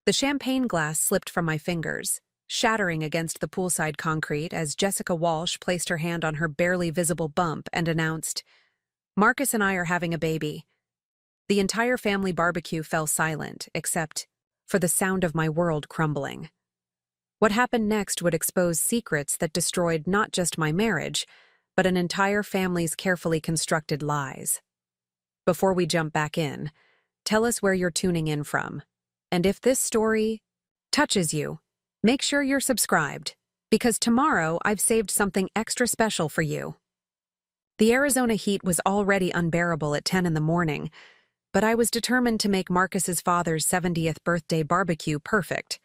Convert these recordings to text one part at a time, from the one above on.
The champagne glass slipped from my fingers, shattering against the poolside concrete as Jessica Walsh placed her hand on her barely visible bump and announced, "Marcus and I are having a baby." The entire family barbecue fell silent, except for the sound of my world crumbling. What happened next would expose secrets that destroyed not just my marriage, but an entire family's carefully constructed lies. Before we jump back in, tell us where you're tuning in from. And if this story touches you, make sure you're subscribed, because tomorrow I've saved something extra special for you. The Arizona heat was already unbearable at 10 in the morning, but I was determined to make Marcus's father's 70th birthday barbecue perfect.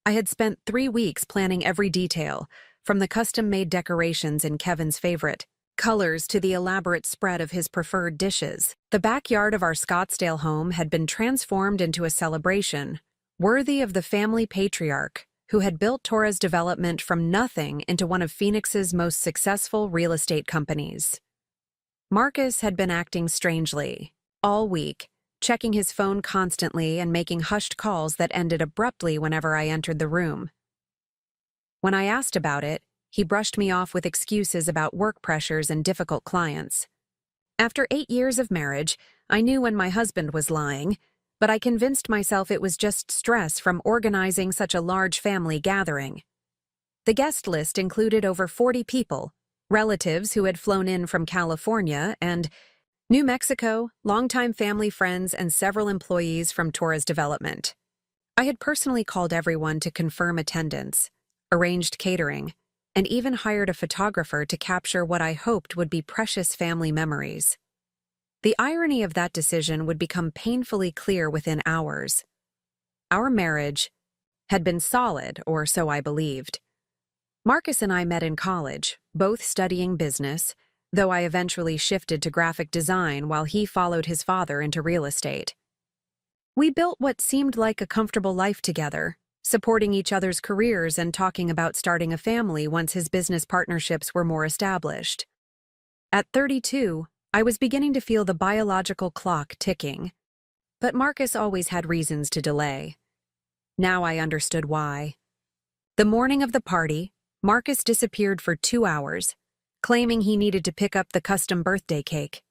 I had spent 3 weeks planning every detail, from the custom-made decorations in Kevin's favorite colors to the elaborate spread of his preferred dishes. The backyard of our Scottsdale home had been transformed into a celebration, worthy of the family patriarch who had built Torres Development from nothing into one of Phoenix's most successful real estate companies. Marcus had been acting strangely all week, checking his phone constantly and making hushed calls that ended abruptly whenever I entered the room. When I asked about it, he brushed me off with excuses about work pressures and difficult clients. After 8 years of marriage, I knew when my husband was lying, but I convinced myself it was just stress from organizing such a large family gathering. The guest list included over 40 people, relatives who had flown in from California and New Mexico, longtime family friends, and several employees from Torres Development. I had personally called everyone to confirm attendance, arranged catering, and even hired a photographer to capture what I hoped would be precious family memories. The irony of that decision would become painfully clear within hours. Our marriage had been solid, or so I believed. Marcus and I met in college, both studying business, though I eventually shifted to graphic design while he followed his father into real estate. We built what seemed like a comfortable life together, supporting each other's careers and talking about starting a family once his business partnerships were more established. At 32, I was beginning to feel the biological clock ticking, but Marcus always had reasons to delay. Now I understood why. The morning of the party, Marcus disappeared for 2 hours, claiming he needed to pick up the custom birthday cake.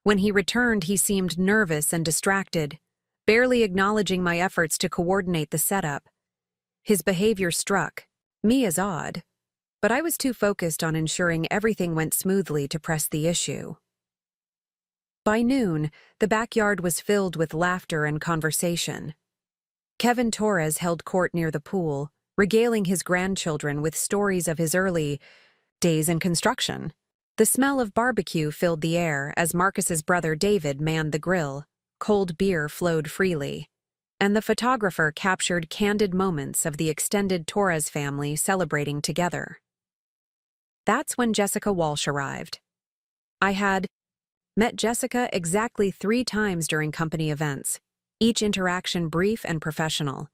When he returned, he seemed nervous and distracted, barely acknowledging my efforts to coordinate the setup. His behavior struck me as odd, but I was too focused on ensuring everything went smoothly to press the issue. By noon, the backyard was filled with laughter and conversation. Kevin Torres held court near the pool, regaling his grandchildren with stories of his early days in construction. The smell of barbecue filled the air as Marcus's brother David manned the grill. Cold beer flowed freely, and the photographer captured candid moments of the extended Torres family celebrating together. That's when Jessica Walsh arrived. I had met Jessica exactly 3 times during company events, each interaction brief and professional.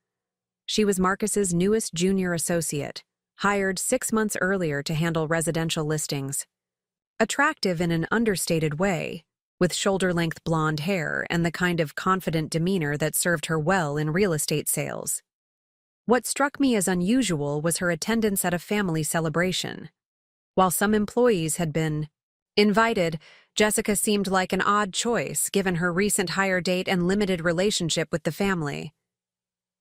She was Marcus's newest junior associate, hired 6 months earlier to handle residential listings. Attractive in an understated way, with shoulder-length blonde hair and the kind of confident demeanor that served her well in real estate sales. What struck me as unusual was her attendance at a family celebration. While some employees had been invited, Jessica seemed like an odd choice given her recent hire date and limited relationship with the family.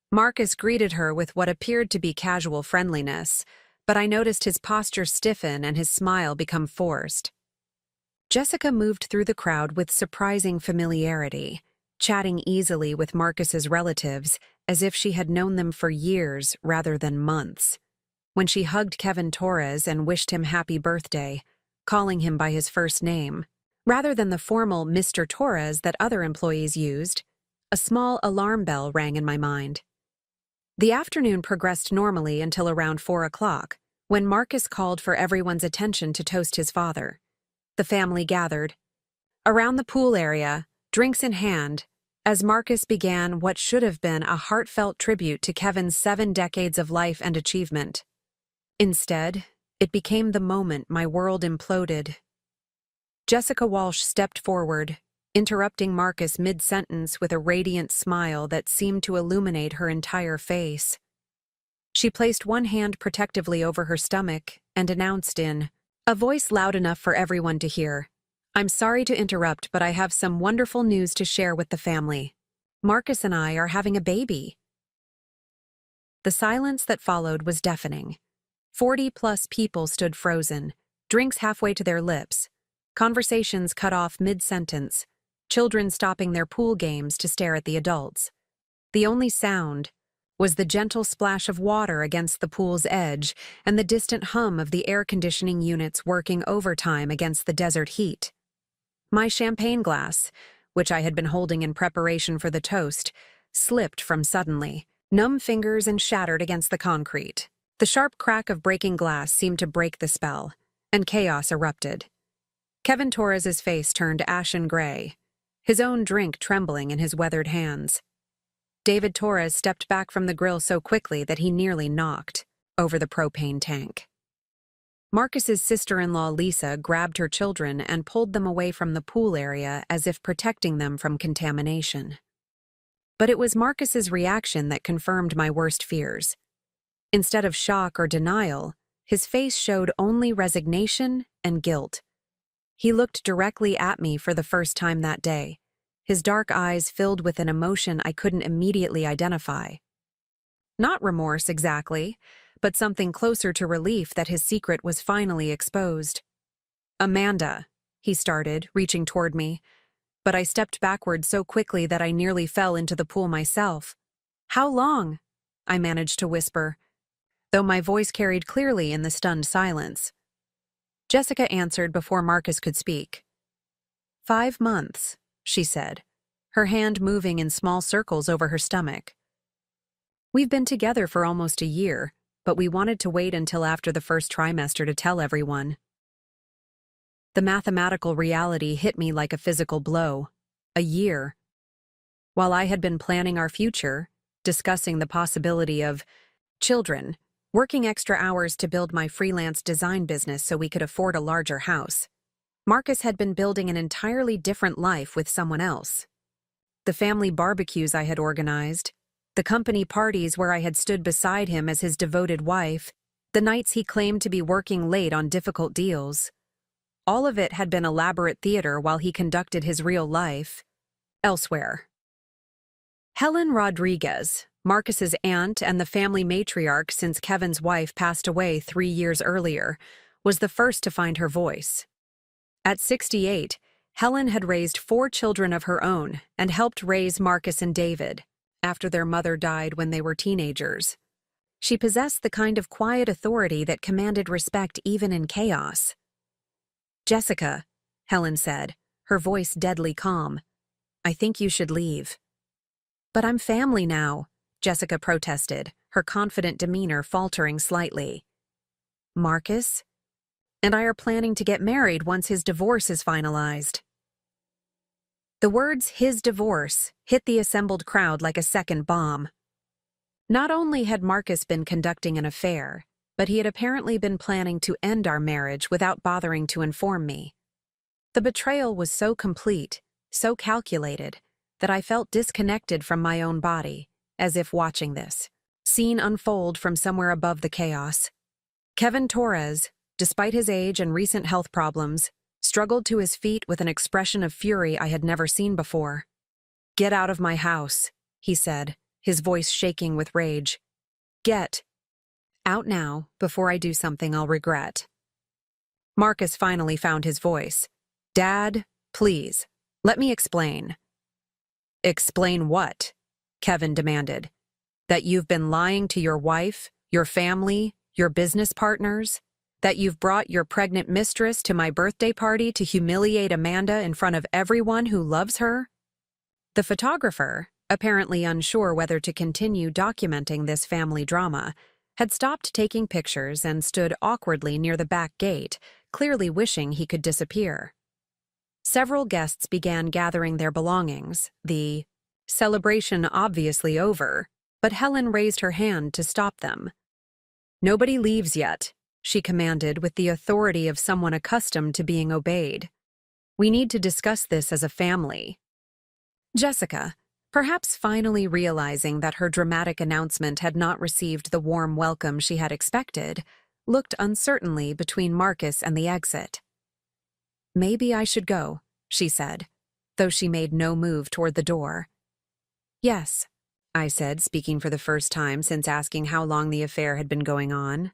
Marcus greeted her with what appeared to be casual friendliness, but I noticed his posture stiffen and his smile become forced. Jessica moved through the crowd with surprising familiarity, chatting easily with Marcus's relatives as if she had known them for years rather than months. When she hugged Kevin Torres and wished him happy birthday, calling him by his first name, rather than the formal Mr. Torres that other employees used, a small alarm bell rang in my mind. The afternoon progressed normally until around 4 o'clock, when Marcus called for everyone's attention to toast his father. The family gathered around the pool area, drinks in hand, as Marcus began what should have been a heartfelt tribute to Kevin's 7 decades of life and achievement. Instead, it became the moment my world imploded. Jessica Walsh stepped forward, interrupting Marcus mid-sentence with a radiant smile that seemed to illuminate her entire face. She placed one hand protectively over her stomach and announced in a voice loud enough for everyone to hear, "I'm sorry to interrupt, but I have some wonderful news to share with the family. Marcus and I are having a baby." The silence that followed was deafening. 40-plus people stood frozen, drinks halfway to their lips, conversations cut off mid-sentence, children stopping their pool games to stare at the adults. The only sound was the gentle splash of water against the pool's edge and the distant hum of the air conditioning units working overtime against the desert heat. My champagne glass, which I had been holding in preparation for the toast, slipped from suddenly, numb fingers and shattered against the concrete. The sharp crack of breaking glass seemed to break the spell, and chaos erupted. Kevin Torres's face turned ashen gray, his own drink trembling in his weathered hands. David Torres stepped back from the grill so quickly that he nearly knocked over the propane tank. Marcus's sister-in-law Lisa grabbed her children and pulled them away from the pool area as if protecting them from contamination. But it was Marcus's reaction that confirmed my worst fears. Instead of shock or denial, his face showed only resignation and guilt. He looked directly at me for the first time that day, his dark eyes filled with an emotion I couldn't immediately identify. Not remorse exactly, but something closer to relief that his secret was finally exposed. "Amanda," he started, reaching toward me, but I stepped backward so quickly that I nearly fell into the pool myself. "How long?" I managed to whisper, though my voice carried clearly in the stunned silence. Jessica answered before Marcus could speak. 5 months, she said, her hand moving in small circles over her stomach. "We've been together for almost a year, but we wanted to wait until after the first trimester to tell everyone." The mathematical reality hit me like a physical blow. A year. While I had been planning our future, discussing the possibility of children, working extra hours to build my freelance design business so we could afford a larger house, Marcus had been building an entirely different life with someone else. The family barbecues I had organized, the company parties where I had stood beside him as his devoted wife, the nights he claimed to be working late on difficult deals. All of it had been elaborate theater while he conducted his real life elsewhere. Helen Rodriguez, Marcus's aunt and the family matriarch since Kevin's wife passed away 3 years earlier, was the first to find her voice. At 68, Helen had raised 4 children of her own and helped raise Marcus and David after their mother died when they were teenagers. She possessed the kind of quiet authority that commanded respect even in chaos. "Jessica," Helen said, her voice deadly calm, "I think you should leave." "But I'm family now," Jessica protested, her confident demeanor faltering slightly. "Marcus and I are planning to get married once his divorce is finalized." The words "his divorce" hit the assembled crowd like a second bomb. Not only had Marcus been conducting an affair, but he had apparently been planning to end our marriage without bothering to inform me. The betrayal was so complete, so calculated, that I felt disconnected from my own body, as if watching this scene unfold from somewhere above the chaos. Kevin Torres, despite his age and recent health problems, struggled to his feet with an expression of fury I had never seen before. "Get out of my house," he said, his voice shaking with rage. "Get out now before I do something I'll regret." Marcus finally found his voice. "Dad, please, let me explain." "Explain what?" Kevin demanded. "That you've been lying to your wife, your family, your business partners? That you've brought your pregnant mistress to my birthday party to humiliate Amanda in front of everyone who loves her?" The photographer, apparently unsure whether to continue documenting this family drama, had stopped taking pictures and stood awkwardly near the back gate, clearly wishing he could disappear. Several guests began gathering their belongings, the celebration obviously over, but Helen raised her hand to stop them. "Nobody leaves yet," she commanded with the authority of someone accustomed to being obeyed. We need to discuss this as a family. Jessica, perhaps finally realizing that her dramatic announcement had not received the warm welcome she had expected, looked uncertainly between Marcus and the exit. "Maybe I should go," she said, though she made no move toward the door. "Yes," I said, speaking for the first time since asking how long the affair had been going on.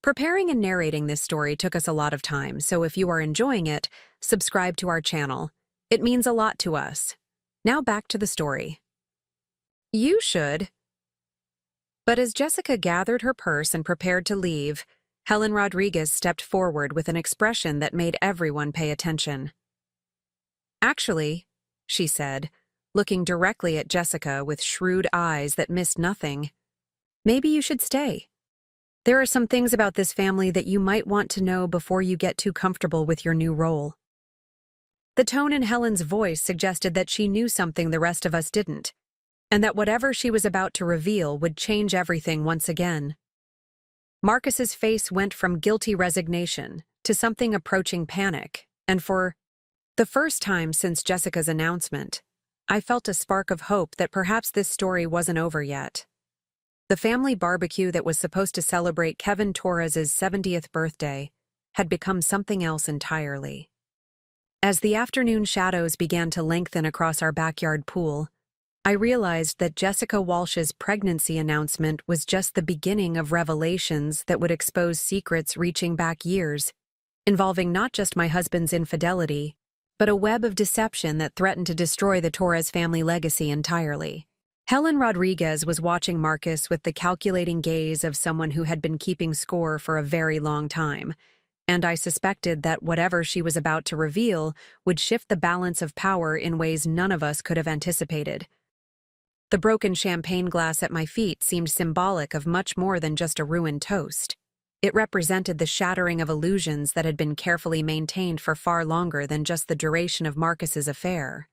Preparing and narrating this story took us a lot of time, so if you are enjoying it, subscribe to our channel. It means a lot to us. Now back to the story. "You should." But as Jessica gathered her purse and prepared to leave, Helen Rodriguez stepped forward with an expression that made everyone pay attention. "Actually," she said, looking directly at Jessica with shrewd eyes that missed nothing, "maybe you should stay. There are some things about this family that you might want to know before you get too comfortable with your new role." The tone in Helen's voice suggested that she knew something the rest of us didn't, and that whatever she was about to reveal would change everything once again. Marcus's face went from guilty resignation to something approaching panic, and for the first time since Jessica's announcement, I felt a spark of hope that perhaps this story wasn't over yet. The family barbecue that was supposed to celebrate Kevin Torres's 70th birthday had become something else entirely. As the afternoon shadows began to lengthen across our backyard pool, I realized that Jessica Walsh's pregnancy announcement was just the beginning of revelations that would expose secrets reaching back years, involving not just my husband's infidelity, but a web of deception that threatened to destroy the Torres family legacy entirely. Helen Rodriguez was watching Marcus with the calculating gaze of someone who had been keeping score for a very long time, and I suspected that whatever she was about to reveal would shift the balance of power in ways none of us could have anticipated. The broken champagne glass at my feet seemed symbolic of much more than just a ruined toast. It represented the shattering of illusions that had been carefully maintained for far longer than just the duration of Marcus's affair.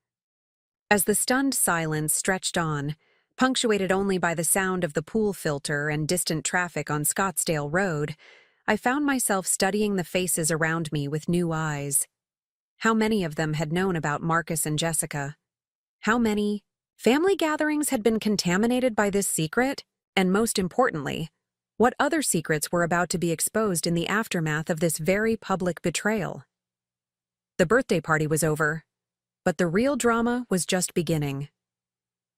As the stunned silence stretched on, punctuated only by the sound of the pool filter and distant traffic on Scottsdale Road, I found myself studying the faces around me with new eyes. How many of them had known about Marcus and Jessica? How many family gatherings had been contaminated by this secret? And most importantly, what other secrets were about to be exposed in the aftermath of this very public betrayal? The birthday party was over, but the real drama was just beginning.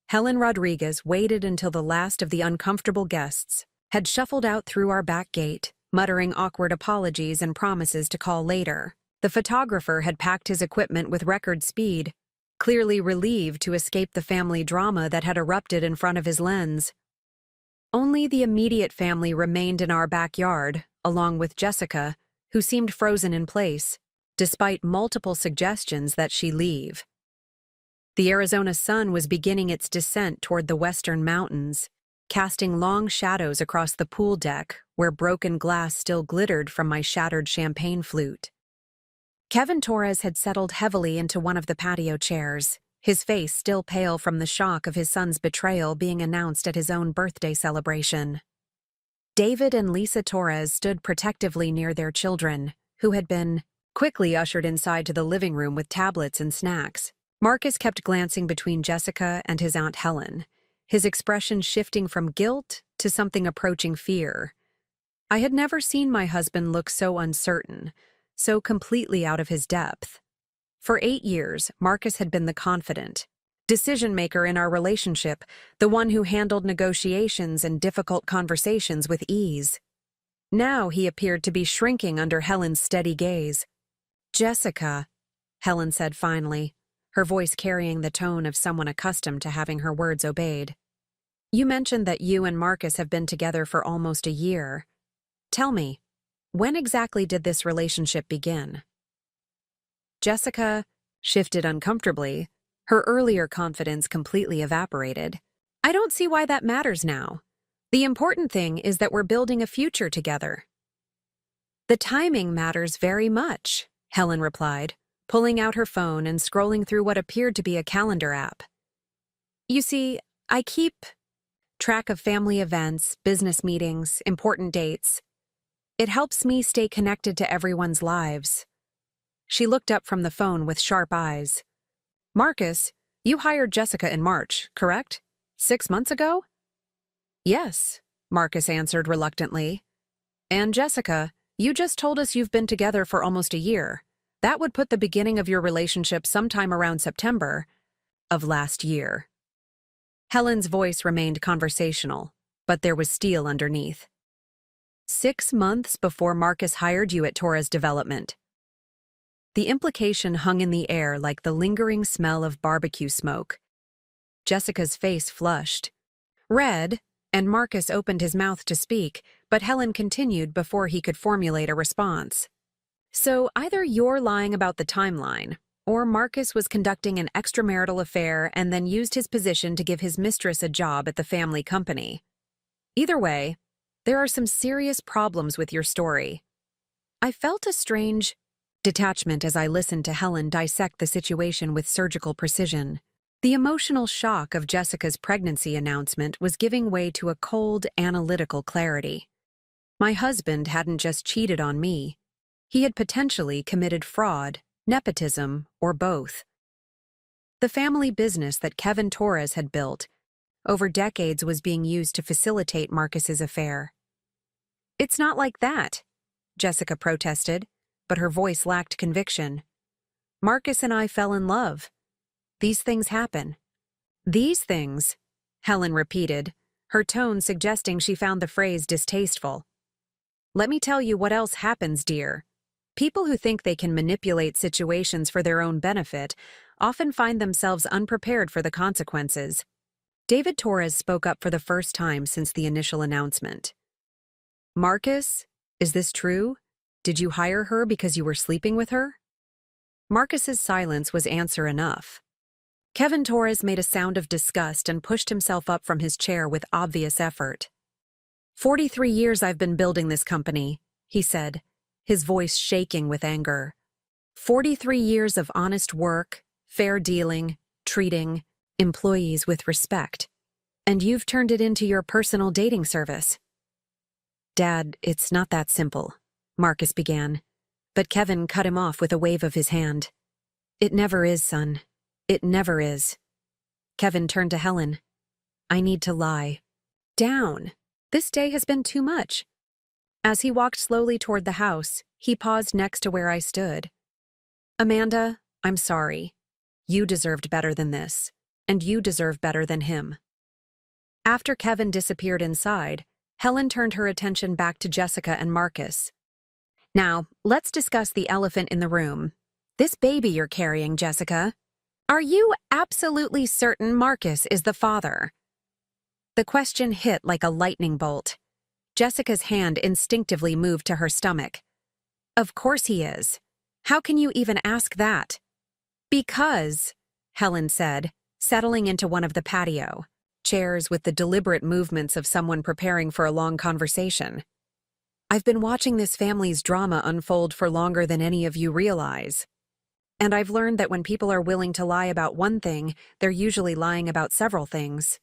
Helen Rodriguez waited until the last of the uncomfortable guests had shuffled out through our back gate, muttering awkward apologies and promises to call later. The photographer had packed his equipment with record speed, clearly relieved to escape the family drama that had erupted in front of his lens. Only the immediate family remained in our backyard, along with Jessica, who seemed frozen in place, despite multiple suggestions that she leave. The Arizona sun was beginning its descent toward the western mountains, casting long shadows across the pool deck where broken glass still glittered from my shattered champagne flute. Kevin Torres had settled heavily into one of the patio chairs, his face still pale from the shock of his son's betrayal being announced at his own birthday celebration. David and Lisa Torres stood protectively near their children, who had been quickly ushered inside to the living room with tablets and snacks. Marcus kept glancing between Jessica and his Aunt Helen, his expression shifting from guilt to something approaching fear. I had never seen my husband look so uncertain, so completely out of his depth. For 8 years, Marcus had been the confident decision-maker in our relationship, the one who handled negotiations and difficult conversations with ease. Now he appeared to be shrinking under Helen's steady gaze. "Jessica," Helen said finally, her voice carrying the tone of someone accustomed to having her words obeyed. "You mentioned that you and Marcus have been together for almost a year. Tell me, when exactly did this relationship begin?" Jessica shifted uncomfortably, her earlier confidence completely evaporated. "I don't see why that matters now. The important thing is that we're building a future together." "The timing matters very much," Helen replied, pulling out her phone and scrolling through what appeared to be a calendar app. "You see, I keep track of family events, business meetings, important dates. It helps me stay connected to everyone's lives. She looked up from the phone with sharp eyes. Marcus, you hired Jessica in March, correct? 6 months ago? Yes, Marcus answered reluctantly. And Jessica, you just told us you've been together for almost a year. That would put the beginning of your relationship sometime around September of last year. Helen's voice remained conversational, but there was steel underneath. 6 months before Marcus hired you at Torres Development. The implication hung in the air like the lingering smell of barbecue smoke. Jessica's face flushed. Red, and Marcus opened his mouth to speak, but Helen continued before he could formulate a response. So either you're lying about the timeline, or Marcus was conducting an extramarital affair and then used his position to give his mistress a job at the family company. Either way, there are some serious problems with your story. I felt a strange detachment as I listened to Helen dissect the situation with surgical precision. The emotional shock of Jessica's pregnancy announcement was giving way to a cold, analytical clarity. My husband hadn't just cheated on me. He had potentially committed fraud, nepotism, or both. The family business that Kevin Torres had built over decades was being used to facilitate Marcus's affair. It's not like that, Jessica protested, but her voice lacked conviction. Marcus and I fell in love. These things happen. These things, Helen repeated, her tone suggesting she found the phrase distasteful. Let me tell you what else happens, dear. People who think they can manipulate situations for their own benefit often find themselves unprepared for the consequences. David Torres spoke up for the first time since the initial announcement. Marcus, is this true? Did you hire her because you were sleeping with her? Marcus's silence was answer enough. Kevin Torres made a sound of disgust and pushed himself up from his chair with obvious effort. 43 years I've been building this company, he said, his voice shaking with anger. 43 years of honest work, fair dealing, treating employees with respect. And you've turned it into your personal dating service. Dad, it's not that simple, Marcus began, but Kevin cut him off with a wave of his hand. It never is, son. It never is. Kevin turned to Helen. I need to lie down. This day has been too much. As he walked slowly toward the house, he paused next to where I stood. Amanda, I'm sorry. You deserved better than this, and you deserve better than him. After Kevin disappeared inside, Helen turned her attention back to Jessica and Marcus. Now, let's discuss the elephant in the room. This baby you're carrying, Jessica. Are you absolutely certain Marcus is the father? The question hit like a lightning bolt. Jessica's hand instinctively moved to her stomach. Of course he is. How can you even ask that? Because, Helen said, settling into one of the patio chairs with the deliberate movements of someone preparing for a long conversation. I've been watching this family's drama unfold for longer than any of you realize. And I've learned that when people are willing to lie about one thing, they're usually lying about several things.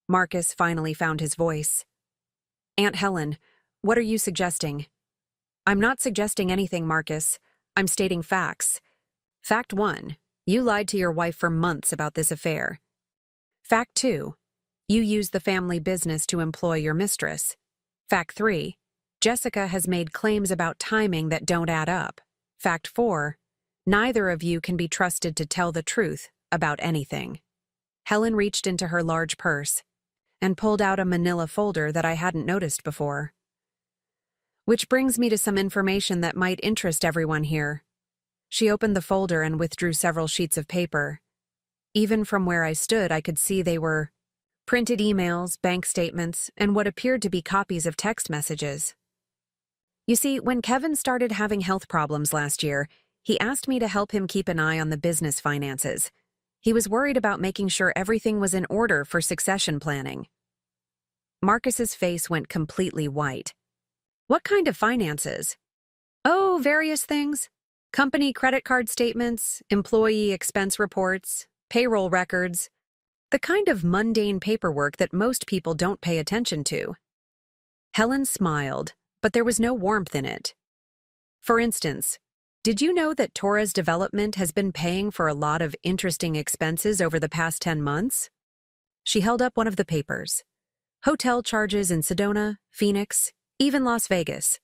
Marcus finally found his voice. Aunt Helen, what are you suggesting? I'm not suggesting anything, Marcus. I'm stating facts. Fact 1, you lied to your wife for months about this affair. Fact 2, you used the family business to employ your mistress. Fact 3, Jessica has made claims about timing that don't add up. Fact 4, neither of you can be trusted to tell the truth about anything. Helen reached into her large purse and pulled out a manila folder that I hadn't noticed before. Which brings me to some information that might interest everyone here. She opened the folder and withdrew several sheets of paper. Even from where I stood, I could see they were printed emails, bank statements, and what appeared to be copies of text messages. You see, when Kevin started having health problems last year, he asked me to help him keep an eye on the business finances. He was worried about making sure everything was in order for succession planning. Marcus's face went completely white. What kind of finances? Oh, various things. Company credit card statements, employee expense reports, payroll records. The kind of mundane paperwork that most people don't pay attention to. Helen smiled, but there was no warmth in it. For instance, Did you know that Torres Development has been paying for a lot of interesting expenses over the past 10 months? She held up one of the papers. Hotel charges in Sedona, Phoenix, even Las Vegas.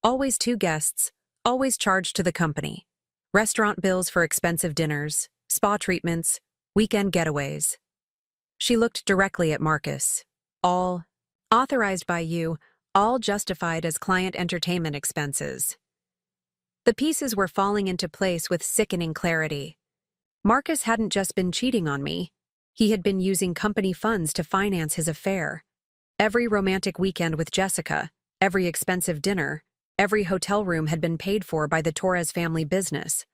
Always 2 guests, always charged to the company. Restaurant bills for expensive dinners, spa treatments, weekend getaways. She looked directly at Marcus. All authorized by you, all justified as client entertainment expenses. The pieces were falling into place with sickening clarity. Marcus hadn't just been cheating on me. He had been using company funds to finance his affair. Every romantic weekend with Jessica, every expensive dinner, every hotel room had been paid for by the Torres family business.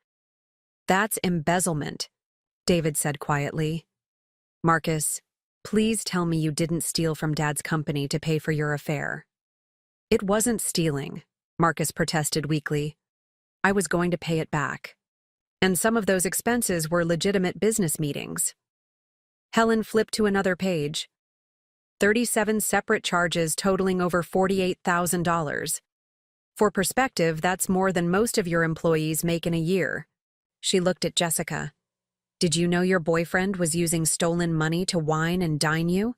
That's embezzlement, David said quietly. Marcus, please tell me you didn't steal from Dad's company to pay for your affair. It wasn't stealing, Marcus protested weakly. I was going to pay it back. And some of those expenses were legitimate business meetings. Helen flipped to another page. 37 separate charges totaling over $48,000. For perspective, that's more than most of your employees make in a year. She looked at Jessica. Did you know your boyfriend was using stolen money to wine and dine you?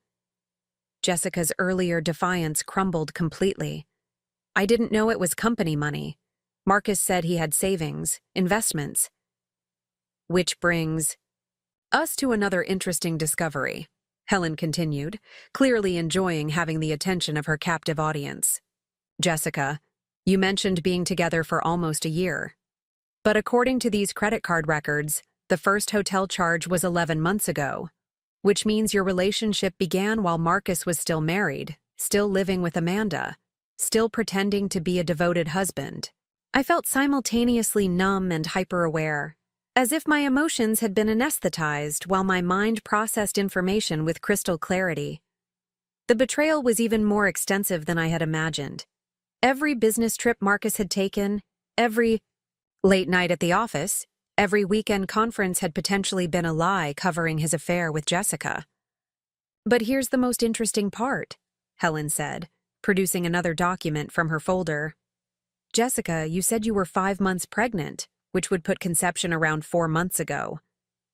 Jessica's earlier defiance crumbled completely. I didn't know it was company money. Marcus said he had savings, investments. Which brings us to another interesting discovery, Helen continued, clearly enjoying having the attention of her captive audience. Jessica, you mentioned being together for almost a year. But according to these credit card records, the first hotel charge was 11 months ago, which means your relationship began while Marcus was still married, still living with Amanda, still pretending to be a devoted husband. I felt simultaneously numb and hyper-aware, as if my emotions had been anesthetized while my mind processed information with crystal clarity. The betrayal was even more extensive than I had imagined. Every business trip Marcus had taken, every late night at the office, every weekend conference had potentially been a lie covering his affair with Jessica. But here's the most interesting part, Helen said, producing another document from her folder. Jessica, you said you were 5 months pregnant, which would put conception around 4 months ago.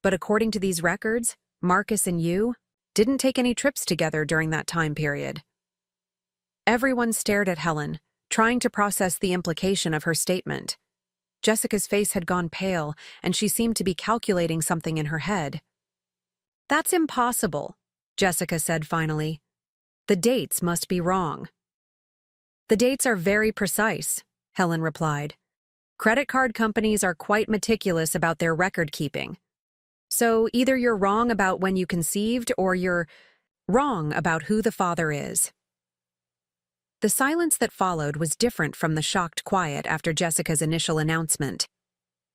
But according to these records, Marcus and you didn't take any trips together during that time period. Everyone stared at Helen, trying to process the implication of her statement. Jessica's face had gone pale, and she seemed to be calculating something in her head. That's impossible, Jessica said finally. The dates must be wrong. The dates are very precise, Helen replied. Credit card companies are quite meticulous about their record keeping. So either you're wrong about when you conceived or you're wrong about who the father is. The silence that followed was different from the shocked quiet after Jessica's initial announcement.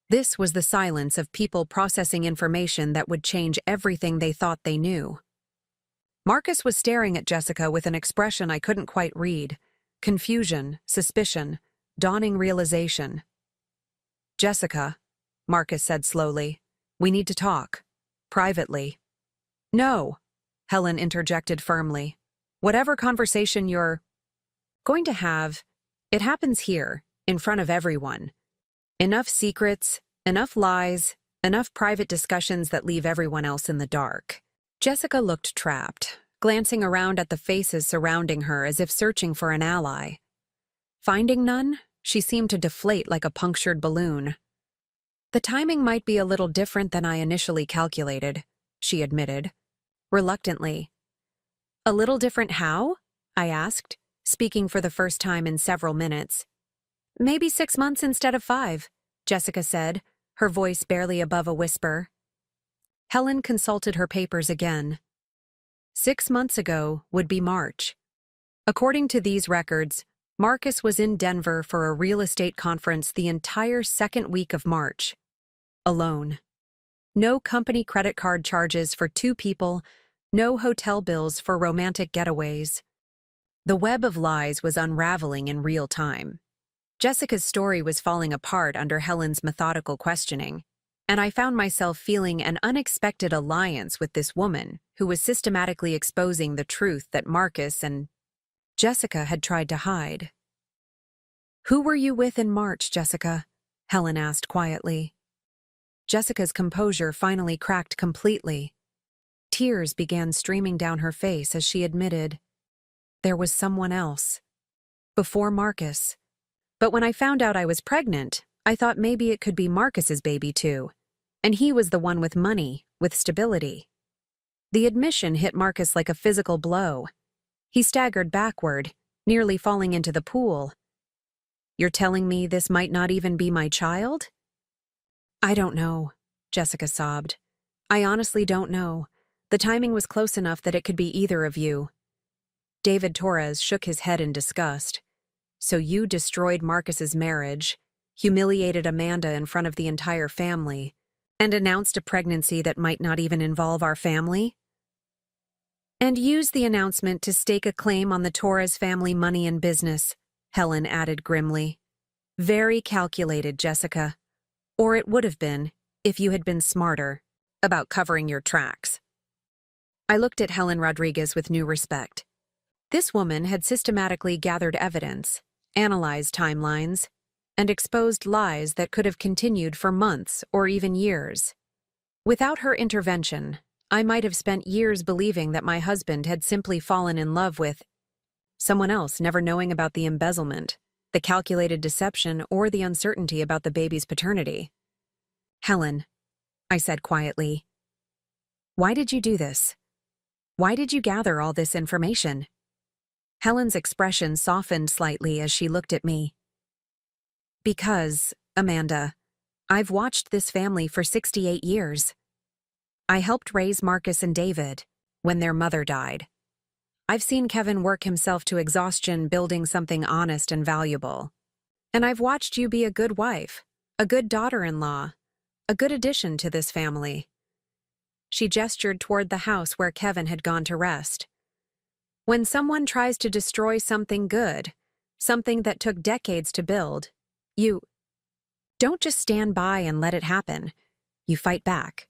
This was the silence of people processing information that would change everything they thought they knew. Marcus was staring at Jessica with an expression I couldn't quite read. Confusion, suspicion, dawning realization. Jessica, Marcus said slowly, we need to talk. Privately. No, Helen interjected firmly. Whatever conversation you're going to have, it happens here, in front of everyone. Enough secrets, enough lies, enough private discussions that leave everyone else in the dark. Jessica looked trapped, glancing around at the faces surrounding her as if searching for an ally. Finding none, she seemed to deflate like a punctured balloon. The timing might be a little different than I initially calculated, she admitted, reluctantly. A little different how? I asked, speaking for the first time in several minutes. Maybe 6 months instead of 5, Jessica said, her voice barely above a whisper. Helen consulted her papers again. 6 months ago would be March. According to these records, Marcus was in Denver for a real estate conference the entire second week of March. Alone. No company credit card charges for 2 people, no hotel bills for romantic getaways. The web of lies was unraveling in real time. Jessica's story was falling apart under Helen's methodical questioning, and I found myself feeling an unexpected alliance with this woman who was systematically exposing the truth that Marcus and Jessica had tried to hide. Who were you with in March, Jessica? Helen asked quietly. Jessica's composure finally cracked completely. Tears began streaming down her face as she admitted, there was someone else. Before Marcus. But when I found out I was pregnant, I thought maybe it could be Marcus's baby too. And he was the one with money, with stability. The admission hit Marcus like a physical blow. He staggered backward, nearly falling into the pool. You're telling me this might not even be my child? I don't know, Jessica sobbed. I honestly don't know. The timing was close enough that it could be either of you. David Torres shook his head in disgust. So you destroyed Marcus's marriage, humiliated Amanda in front of the entire family, and announced a pregnancy that might not even involve our family? And used the announcement to stake a claim on the Torres family money and business, Helen added grimly. Very calculated, Jessica. Or it would have been, if you had been smarter about covering your tracks. I looked at Helen Rodriguez with new respect. This woman had systematically gathered evidence, analyzed timelines, and exposed lies that could have continued for months or even years. Without her intervention, I might have spent years believing that my husband had simply fallen in love with someone else, never knowing about the embezzlement, the calculated deception, or the uncertainty about the baby's paternity. Helen, I said quietly, why did you do this? Why did you gather all this information? Helen's expression softened slightly as she looked at me. Because, Amanda, I've watched this family for 68 years. I helped raise Marcus and David when their mother died. I've seen Kevin work himself to exhaustion building something honest and valuable. And I've watched you be a good wife, a good daughter-in-law, a good addition to this family. She gestured toward the house where Kevin had gone to rest. When someone tries to destroy something good, something that took decades to build, you don't just stand by and let it happen. You fight back.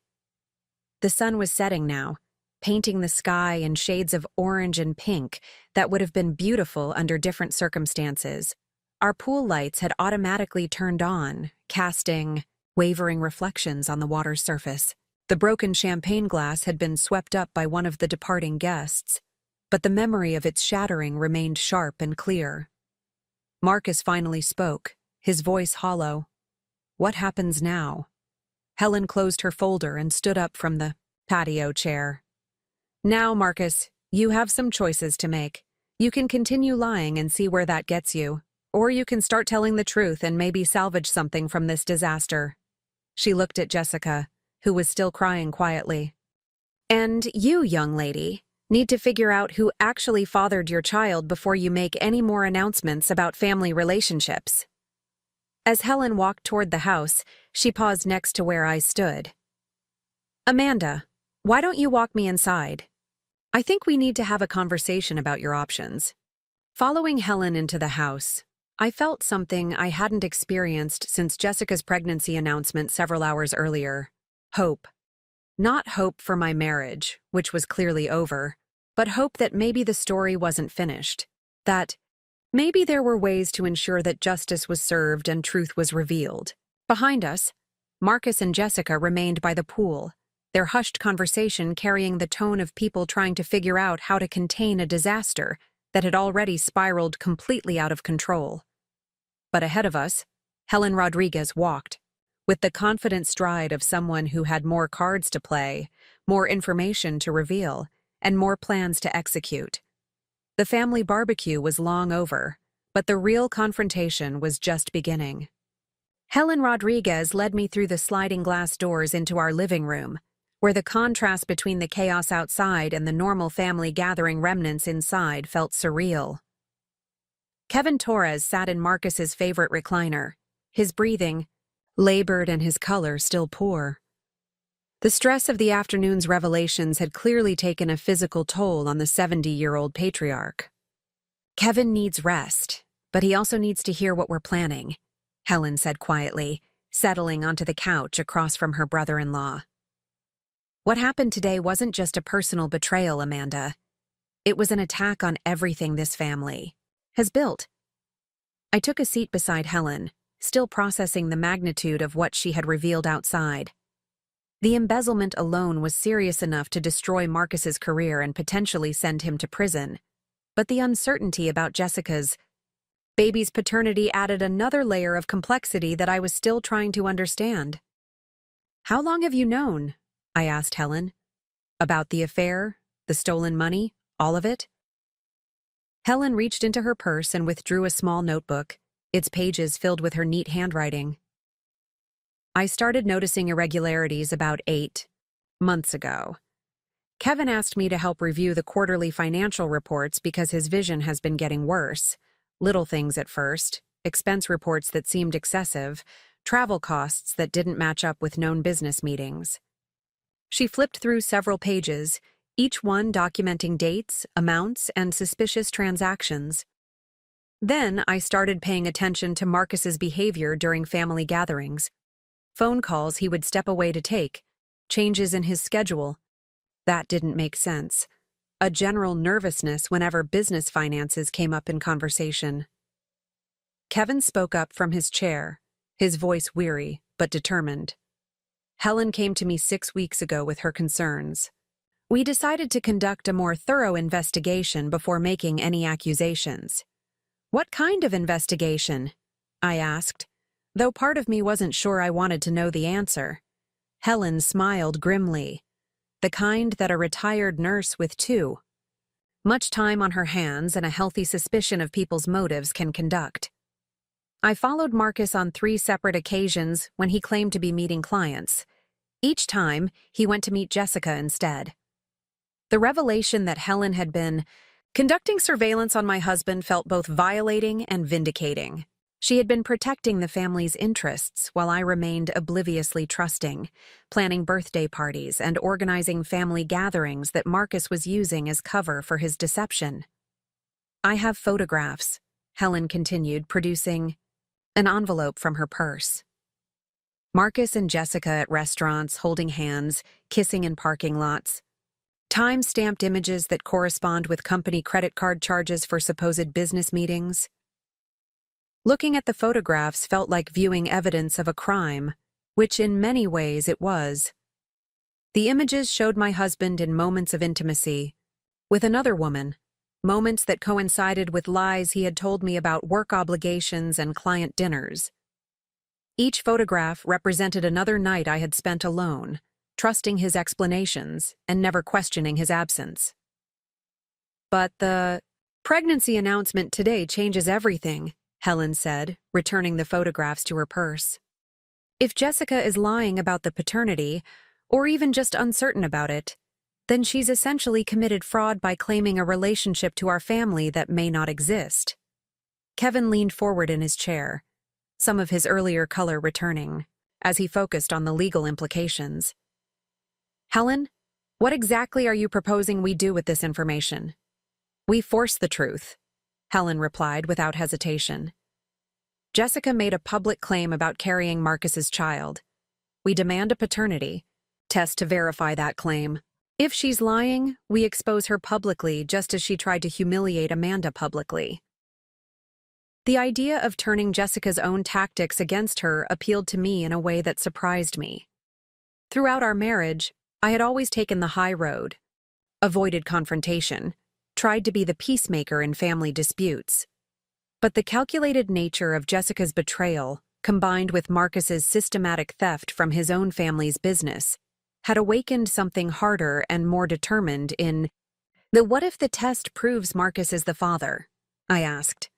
The sun was setting now, painting the sky in shades of orange and pink that would have been beautiful under different circumstances. Our pool lights had automatically turned on, casting wavering reflections on the water's surface. The broken champagne glass had been swept up by one of the departing guests, but the memory of its shattering remained sharp and clear. Marcus finally spoke, his voice hollow. What happens now? Helen closed her folder and stood up from the patio chair. Now, Marcus, you have some choices to make. You can continue lying and see where that gets you, or you can start telling the truth and maybe salvage something from this disaster. She looked at Jessica, who was still crying quietly. And you, young lady, need to figure out who actually fathered your child before you make any more announcements about family relationships. As Helen walked toward the house, she paused next to where I stood. Amanda, why don't you walk me inside? I think we need to have a conversation about your options. Following Helen into the house, I felt something I hadn't experienced since Jessica's pregnancy announcement several hours earlier. Hope. Not hope for my marriage, which was clearly over, but hope that maybe the story wasn't finished. That maybe there were ways to ensure that justice was served and truth was revealed. Behind us, Marcus and Jessica remained by the pool, their hushed conversation carrying the tone of people trying to figure out how to contain a disaster that had already spiraled completely out of control. But ahead of us, Helen Rodriguez walked, with the confident stride of someone who had more cards to play, more information to reveal, and more plans to execute. The family barbecue was long over, but the real confrontation was just beginning. Helen Rodriguez led me through the sliding glass doors into our living room, where the contrast between the chaos outside and the normal family gathering remnants inside felt surreal. Kevin Torres sat in Marcus's favorite recliner, his breathing labored and his color still poor. The stress of the afternoon's revelations had clearly taken a physical toll on the 70-year-old patriarch. Kevin needs rest, but he also needs to hear what we're planning, Helen said quietly, settling onto the couch across from her brother-in-law. What happened today wasn't just a personal betrayal, Amanda. It was an attack on everything this family has built. I took a seat beside Helen, still processing the magnitude of what she had revealed outside. The embezzlement alone was serious enough to destroy Marcus's career and potentially send him to prison. But the uncertainty about Jessica's baby's paternity added another layer of complexity that I was still trying to understand. "How long have you known?" I asked Helen. "About the affair, the stolen money, all of it?" Helen reached into her purse and withdrew a small notebook, its pages filled with her neat handwriting. "I started noticing irregularities about 8 months ago. Kevin asked me to help review the quarterly financial reports because his vision has been getting worse. Little things at first, expense reports that seemed excessive, travel costs that didn't match up with known business meetings." She flipped through several pages, each one documenting dates, amounts, and suspicious transactions. "Then I started paying attention to Marcus's behavior during family gatherings. Phone calls he would step away to take, changes in his schedule. That didn't make sense. A general nervousness whenever business finances came up in conversation." Kevin spoke up from his chair, his voice weary but determined. "Helen came to me 6 weeks ago with her concerns. We decided to conduct a more thorough investigation before making any accusations." "What kind of investigation?" I asked, though part of me wasn't sure I wanted to know the answer. Helen smiled grimly. The kind that a retired nurse with much time on her hands and a healthy suspicion of people's motives can conduct. "I followed Marcus on 3 separate occasions when he claimed to be meeting clients. Each time, he went to meet Jessica instead." The revelation that Helen had been conducting surveillance on my husband felt both violating and vindicating. She had been protecting the family's interests while I remained obliviously trusting, planning birthday parties and organizing family gatherings that Marcus was using as cover for his deception. "I have photographs," Helen continued, producing an envelope from her purse. Marcus and Jessica at restaurants, holding hands, kissing in parking lots. Time-stamped images that correspond with company credit card charges for supposed business meetings. Looking at the photographs felt like viewing evidence of a crime, which in many ways it was. The images showed my husband in moments of intimacy with another woman, moments that coincided with lies he had told me about work obligations and client dinners. Each photograph represented another night I had spent alone, trusting his explanations and never questioning his absence. "But the pregnancy announcement today changes everything," Helen said, returning the photographs to her purse. "If Jessica is lying about the paternity, or even just uncertain about it, then she's essentially committed fraud by claiming a relationship to our family that may not exist." Kevin leaned forward in his chair, some of his earlier color returning, as he focused on the legal implications. "Helen, what exactly are you proposing we do with this information?" "We force the truth," Helen replied without hesitation. "Jessica made a public claim about carrying Marcus's child. We demand a paternity test to verify that claim. If she's lying, we expose her publicly just as she tried to humiliate Amanda publicly." The idea of turning Jessica's own tactics against her appealed to me in a way that surprised me. Throughout our marriage, I had always taken the high road, avoided confrontation, tried to be the peacemaker in family disputes. But the calculated nature of Jessica's betrayal, combined with Marcus's systematic theft from his own family's business, had awakened something harder and more determined in the "what if the test proves Marcus is the father?" I asked.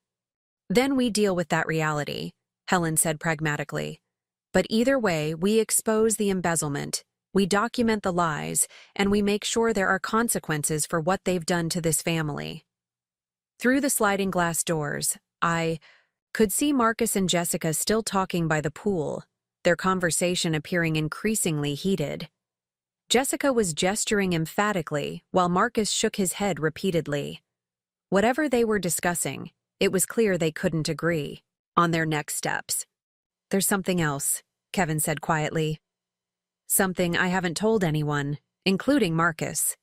"Then we deal with that reality," Helen said pragmatically. "But either way, we expose the embezzlement, we document the lies, and we make sure there are consequences for what they've done to this family." Through the sliding glass doors, I could see Marcus and Jessica still talking by the pool, their conversation appearing increasingly heated. Jessica was gesturing emphatically, while Marcus shook his head repeatedly. Whatever they were discussing, it was clear they couldn't agree on their next steps. "There's something else," Kevin said quietly. "Something I haven't told anyone, including Marcus.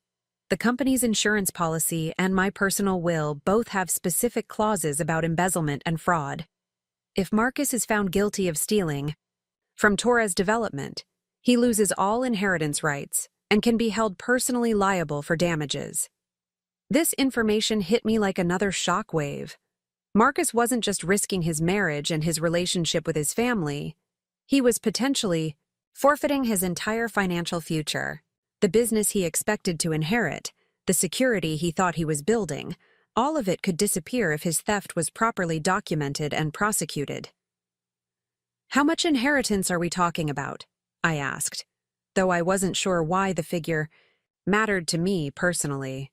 The company's insurance policy and my personal will both have specific clauses about embezzlement and fraud. if Marcus is found guilty of stealing from Torres Development, he loses all inheritance rights and can be held personally liable for damages. This information hit me like another shockwave. Marcus wasn't just risking his marriage and his relationship with his family, he was potentially forfeiting his entire financial future, the business he expected to inherit, the security he thought he was building. All of it could disappear if his theft was properly documented and prosecuted. "How much inheritance are we talking about?" I asked, though I wasn't sure why the figure mattered to me personally.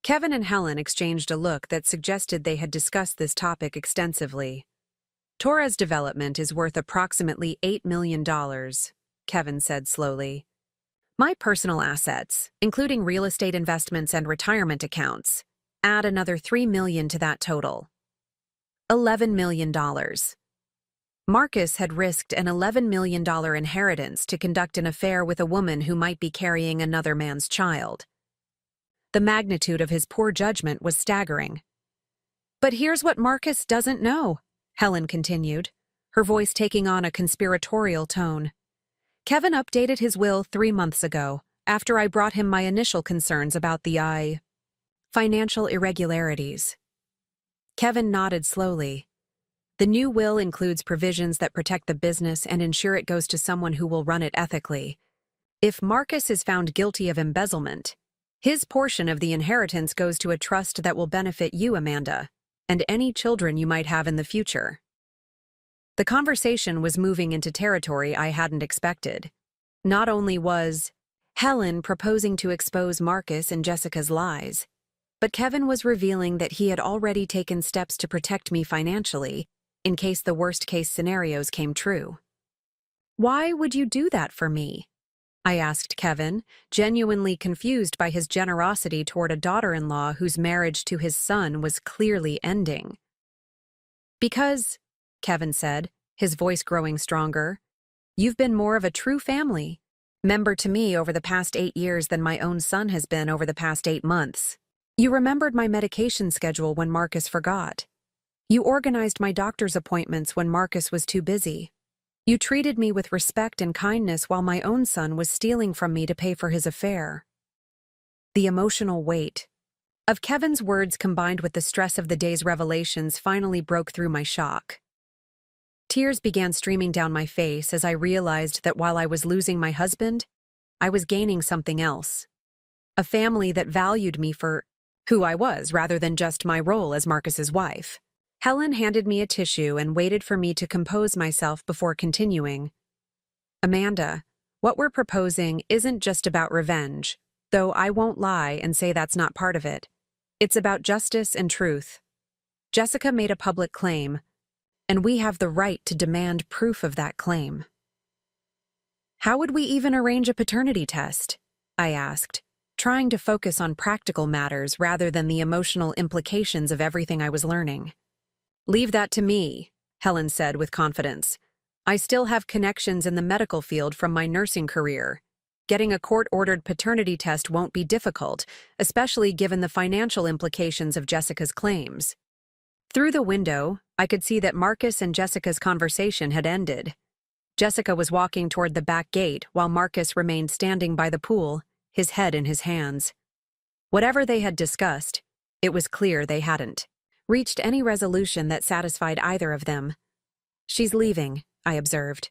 Kevin and Helen exchanged a look that suggested they had discussed this topic extensively. "Torres Development is worth approximately $8 million, Kevin said slowly. "My personal assets, including real estate investments and retirement accounts, add another $3 million to that total. $11 million. Marcus had risked an $11 million inheritance to conduct an affair with a woman who might be carrying another man's child. The magnitude of his poor judgment was staggering. "But here's what Marcus doesn't know," Helen continued, her voice taking on a conspiratorial tone. "Kevin updated his will 3 months ago, after I brought him my initial concerns about the financial irregularities." Kevin nodded slowly. "The new will includes provisions that protect the business and ensure it goes to someone who will run it ethically. If Marcus is found guilty of embezzlement, his portion of the inheritance goes to a trust that will benefit you, Amanda, and any children you might have in the future." The conversation was moving into territory I hadn't expected. Not only was Helen proposing to expose Marcus and Jessica's lies, but Kevin was revealing that he had already taken steps to protect me financially in case the worst-case scenarios came true. "Why would you do that for me?" I asked Kevin, genuinely confused by his generosity toward a daughter-in-law whose marriage to his son was clearly ending. "Because," Kevin said, his voice growing stronger, "you've been more of a true family member to me over the past 8 years than my own son has been over the past 8 months. You remembered my medication schedule when Marcus forgot. You organized my doctor's appointments when Marcus was too busy. You treated me with respect and kindness while my own son was stealing from me to pay for his affair." The emotional weight of Kevin's words combined with the stress of the day's revelations finally broke through my shock. Tears began streaming down my face as I realized that while I was losing my husband, I was gaining something else. A family that valued me for who I was rather than just my role as Marcus's wife. Helen handed me a tissue and waited for me to compose myself before continuing. "Amanda, what we're proposing isn't just about revenge, though I won't lie and say that's not part of it. It's about justice and truth. Jessica made a public claim, and we have the right to demand proof of that claim." "How would we even arrange a paternity test?" I asked, trying to focus on practical matters rather than the emotional implications of everything I was learning. "Leave that to me," Helen said with confidence. "I still have connections in the medical field from my nursing career. Getting a court-ordered paternity test won't be difficult, especially given the financial implications of Jessica's claims." Through the window, I could see that Marcus and Jessica's conversation had ended. Jessica was walking toward the back gate while Marcus remained standing by the pool, his head in his hands. Whatever they had discussed, it was clear they hadn't reached any resolution that satisfied either of them. "She's leaving," I observed.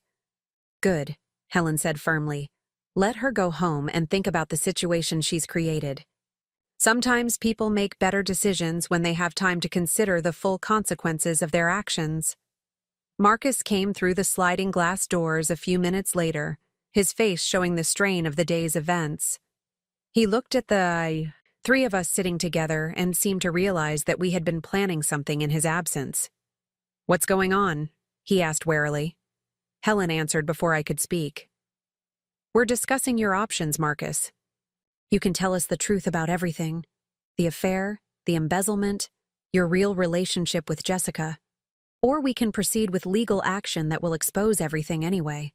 "Good," Helen said firmly. "Let her go home and think about the situation she's created. Sometimes people make better decisions when they have time to consider the full consequences of their actions." Marcus came through the sliding glass doors a few minutes later, his face showing the strain of the day's events. He looked at the 3 of us sitting together and seemed to realize that we had been planning something in his absence. "What's going on?" he asked warily. Helen answered before I could speak. "We're discussing your options, Marcus. You can tell us the truth about everything. The affair, the embezzlement, your real relationship with Jessica. Or we can proceed with legal action that will expose everything anyway."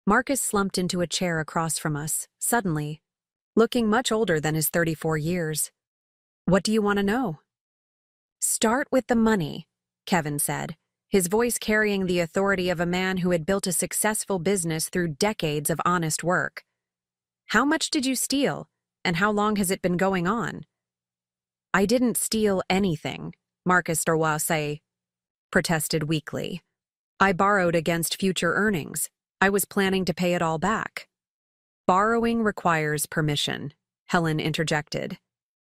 Marcus slumped into a chair across from us, suddenly, looking much older than his 34 years. "What do you want to know?" "Start with the money," Kevin said, his voice carrying the authority of a man who had built a successful business through decades of honest work. How much did you steal, and how long has it been going on? I didn't steal anything, Marcus Derwase protested weakly. I borrowed against future earnings. I was planning to pay it all back. Borrowing requires permission, Helen interjected.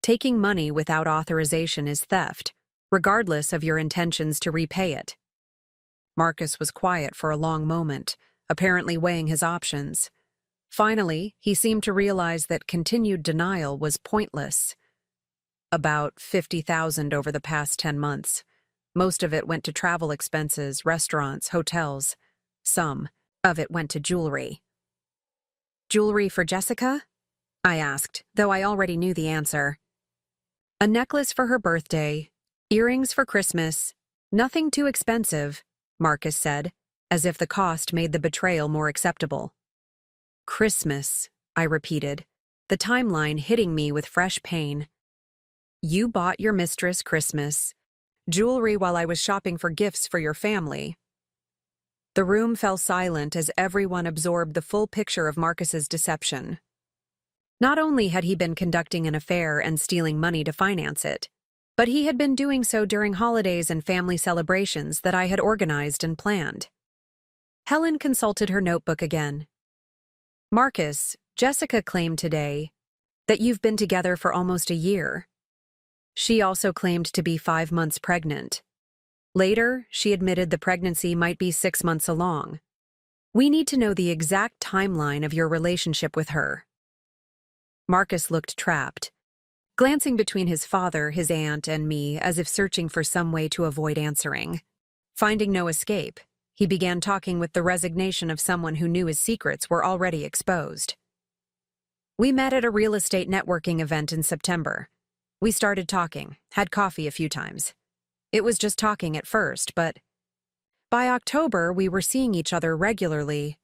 Taking money without authorization is theft, regardless of your intentions to repay it. Marcus was quiet for a long moment, apparently weighing his options. Finally, he seemed to realize that continued denial was pointless. About $50,000 over the past 10 months. Most of it went to travel expenses, restaurants, hotels. Some of it went to jewelry. Jewelry for Jessica? I asked, though I already knew the answer. A necklace for her birthday, earrings for Christmas, nothing too expensive, Marcus said, as if the cost made the betrayal more acceptable. Christmas, I repeated, the timeline hitting me with fresh pain. You bought your mistress Christmas jewelry while I was shopping for gifts for your family. The room fell silent as everyone absorbed the full picture of Marcus's deception. Not only had he been conducting an affair and stealing money to finance it, but he had been doing so during holidays and family celebrations that I had organized and planned. Helen consulted her notebook again. Marcus, Jessica claimed today that you've been together for almost a year. She also claimed to be 5 months pregnant. Later, she admitted the pregnancy might be 6 months along. We need to know the exact timeline of your relationship with her. Marcus looked trapped, glancing between his father, his aunt, and me as if searching for some way to avoid answering. Finding no escape, he began talking with the resignation of someone who knew his secrets were already exposed. We met at a real estate networking event in September. We started talking, had coffee a few times. It was just talking at first, but by October we were seeing each other regularly.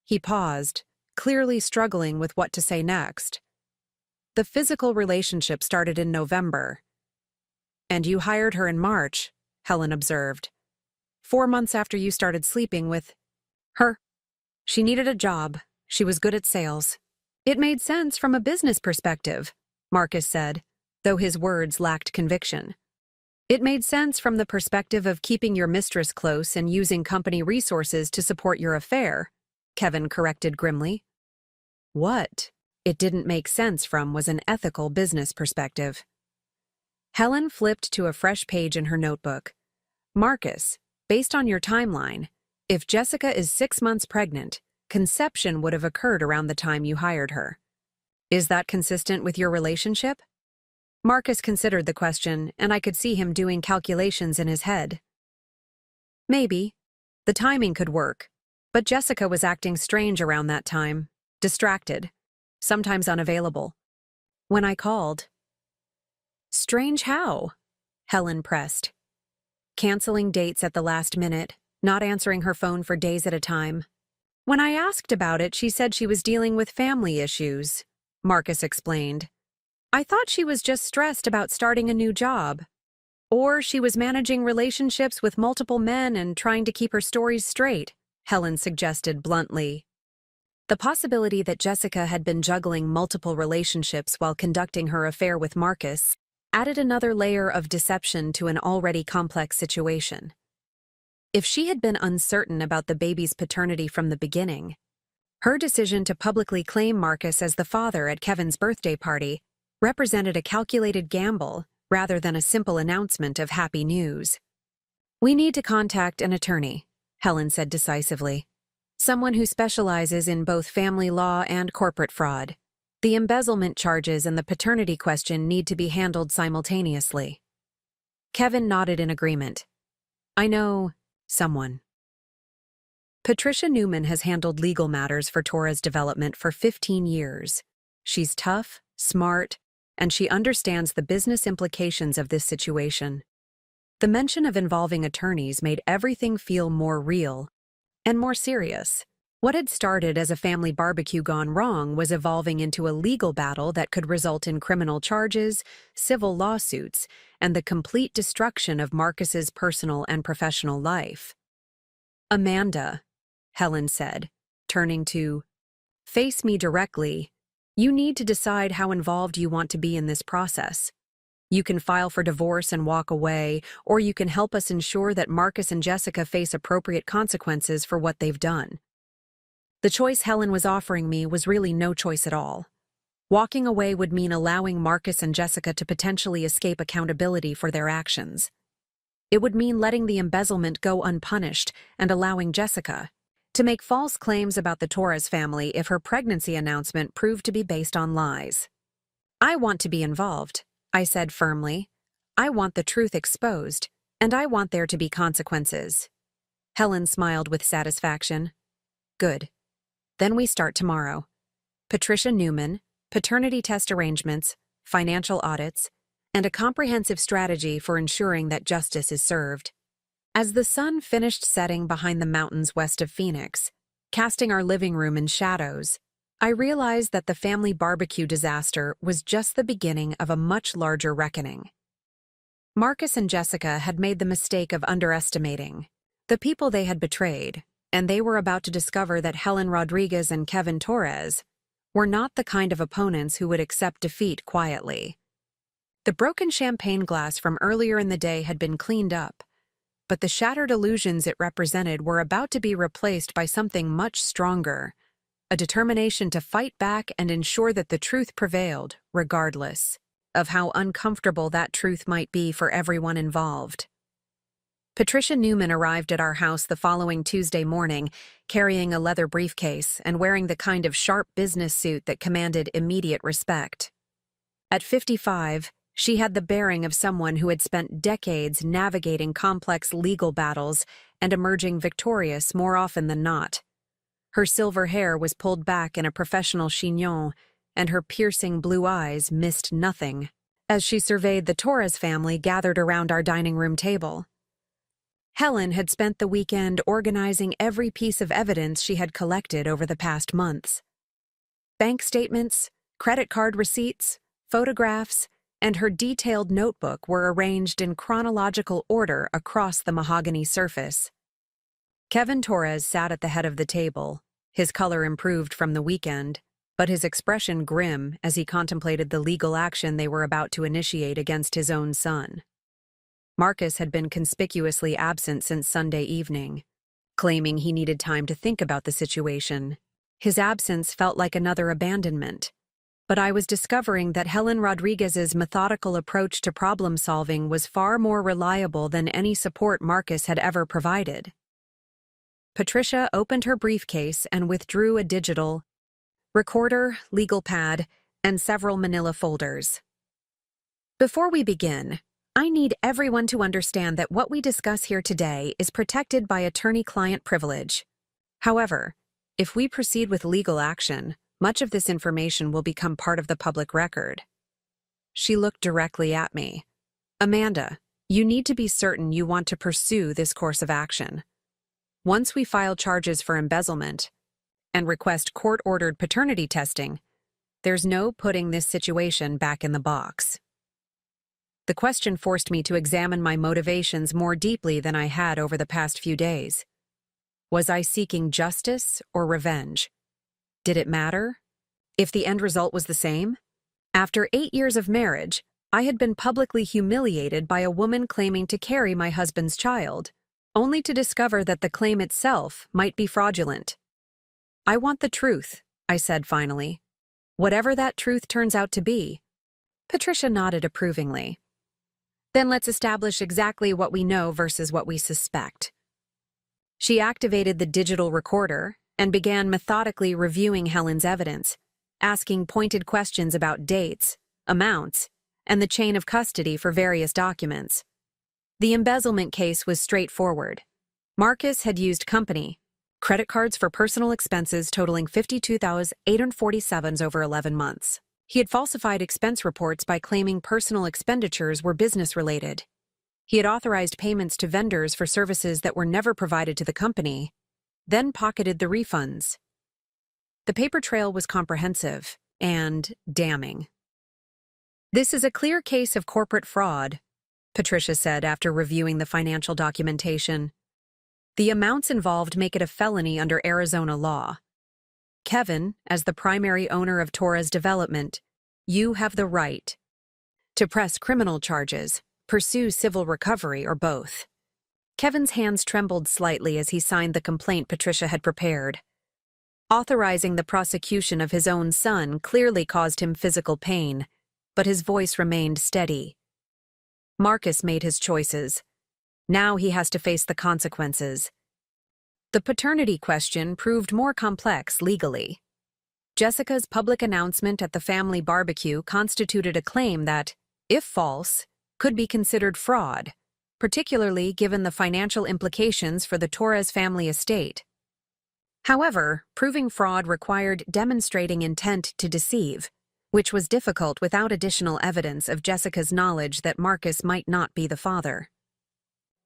He paused, clearly struggling with what to say next. The physical relationship started in November. And you hired her in March, Helen observed. 4 months after you started sleeping with her. She needed a job. She was good at sales. It made sense from a business perspective, Marcus said, though his words lacked conviction. It made sense from the perspective of keeping your mistress close and using company resources to support your affair, Kevin corrected grimly. What it didn't make sense from was an ethical business perspective. Helen flipped to a fresh page in her notebook. Marcus, based on your timeline, if Jessica is 6 months pregnant, conception would have occurred around the time you hired her. Is that consistent with your relationship? Marcus considered the question, and I could see him doing calculations in his head. Maybe. The timing could work, but Jessica was acting strange around that time, distracted, sometimes unavailable. When I called. Strange how? Helen pressed. Canceling dates at the last minute, not answering her phone for days at a time. When I asked about it, she said she was dealing with family issues, Marcus explained. I thought she was just stressed about starting a new job. Or she was managing relationships with multiple men and trying to keep her stories straight, Helen suggested bluntly. The possibility that Jessica had been juggling multiple relationships while conducting her affair with Marcus added another layer of deception to an already complex situation. If she had been uncertain about the baby's paternity from the beginning, her decision to publicly claim Marcus as the father at Kevin's birthday party represented a calculated gamble rather than a simple announcement of happy news. We need to contact an attorney, Helen said decisively. Someone who specializes in both family law and corporate fraud. The embezzlement charges and the paternity question need to be handled simultaneously. Kevin nodded in agreement. I know someone. Patricia Newman has handled legal matters for Torres Development for 15 years. She's tough, smart, and she understands the business implications of this situation. The mention of involving attorneys made everything feel more real and more serious. What had started as a family barbecue gone wrong was evolving into a legal battle that could result in criminal charges, civil lawsuits, and the complete destruction of Marcus's personal and professional life. "Amanda," Helen said, turning to face me directly, "you need to decide how involved you want to be in this process. You can file for divorce and walk away, or you can help us ensure that Marcus and Jessica face appropriate consequences for what they've done." The choice Helen was offering me was really no choice at all. Walking away would mean allowing Marcus and Jessica to potentially escape accountability for their actions. It would mean letting the embezzlement go unpunished and allowing Jessica to make false claims about the Torres family if her pregnancy announcement proved to be based on lies. "I want to be involved," I said firmly. "I want the truth exposed, and I want there to be consequences." Helen smiled with satisfaction. "Good. Then we start tomorrow. Patricia Newman, paternity test arrangements, financial audits, and a comprehensive strategy for ensuring that justice is served." As the sun finished setting behind the mountains west of Phoenix, casting our living room in shadows, I realized that the family barbecue disaster was just the beginning of a much larger reckoning. Marcus and Jessica had made the mistake of underestimating the people they had betrayed, and they were about to discover that Helen Rodriguez and Kevin Torres were not the kind of opponents who would accept defeat quietly. The broken champagne glass from earlier in the day had been cleaned up, but the shattered illusions it represented were about to be replaced by something much stronger, a determination to fight back and ensure that the truth prevailed, regardless of how uncomfortable that truth might be for everyone involved. Patricia Newman arrived at our house the following Tuesday morning, carrying a leather briefcase and wearing the kind of sharp business suit that commanded immediate respect. At 55, she had the bearing of someone who had spent decades navigating complex legal battles and emerging victorious more often than not. Her silver hair was pulled back in a professional chignon, and her piercing blue eyes missed nothing as she surveyed the Torres family gathered around our dining room table. Helen had spent the weekend organizing every piece of evidence she had collected over the past months. Bank statements, credit card receipts, photographs, and her detailed notebook were arranged in chronological order across the mahogany surface. Kevin Torres sat at the head of the table, his color improved from the weekend, but his expression grim as he contemplated the legal action they were about to initiate against his own son. Marcus had been conspicuously absent since Sunday evening, claiming he needed time to think about the situation. His absence felt like another abandonment, but I was discovering that Helen Rodriguez's methodical approach to problem-solving was far more reliable than any support Marcus had ever provided. Patricia opened her briefcase and withdrew a digital recorder, legal pad, and several manila folders. "Before we begin, I need everyone to understand that what we discuss here today is protected by attorney-client privilege. However, if we proceed with legal action, much of this information will become part of the public record." She looked directly at me. "Amanda, you need to be certain you want to pursue this course of action. Once we file charges for embezzlement and request court-ordered paternity testing, there's no putting this situation back in the box." The question forced me to examine my motivations more deeply than I had over the past few days. Was I seeking justice or revenge? Did it matter? If the end result was the same? After 8 years of marriage, I had been publicly humiliated by a woman claiming to carry my husband's child, only to discover that the claim itself might be fraudulent. "I want the truth," I said finally. "Whatever that truth turns out to be." Patricia nodded approvingly. "Then let's establish exactly what we know versus what we suspect." She activated the digital recorder and began methodically reviewing Helen's evidence, asking pointed questions about dates, amounts, and the chain of custody for various documents. The embezzlement case was straightforward. Marcus had used company credit cards for personal expenses totaling $52,847 over 11 months. He had falsified expense reports by claiming personal expenditures were business-related. He had authorized payments to vendors for services that were never provided to the company, then pocketed the refunds. The paper trail was comprehensive and damning. "This is a clear case of corporate fraud," Patricia said after reviewing the financial documentation. "The amounts involved make it a felony under Arizona law. Kevin, as the primary owner of Torres Development, you have the right to press criminal charges, pursue civil recovery, or both." Kevin's hands trembled slightly as he signed the complaint Patricia had prepared. Authorizing the prosecution of his own son clearly caused him physical pain, but his voice remained steady. Marcus made his choices. Now he has to face the consequences. The paternity question proved more complex legally. Jessica's public announcement at the family barbecue constituted a claim that, if false, could be considered fraud, particularly given the financial implications for the Torres family estate. However, proving fraud required demonstrating intent to deceive, which was difficult without additional evidence of Jessica's knowledge that Marcus might not be the father.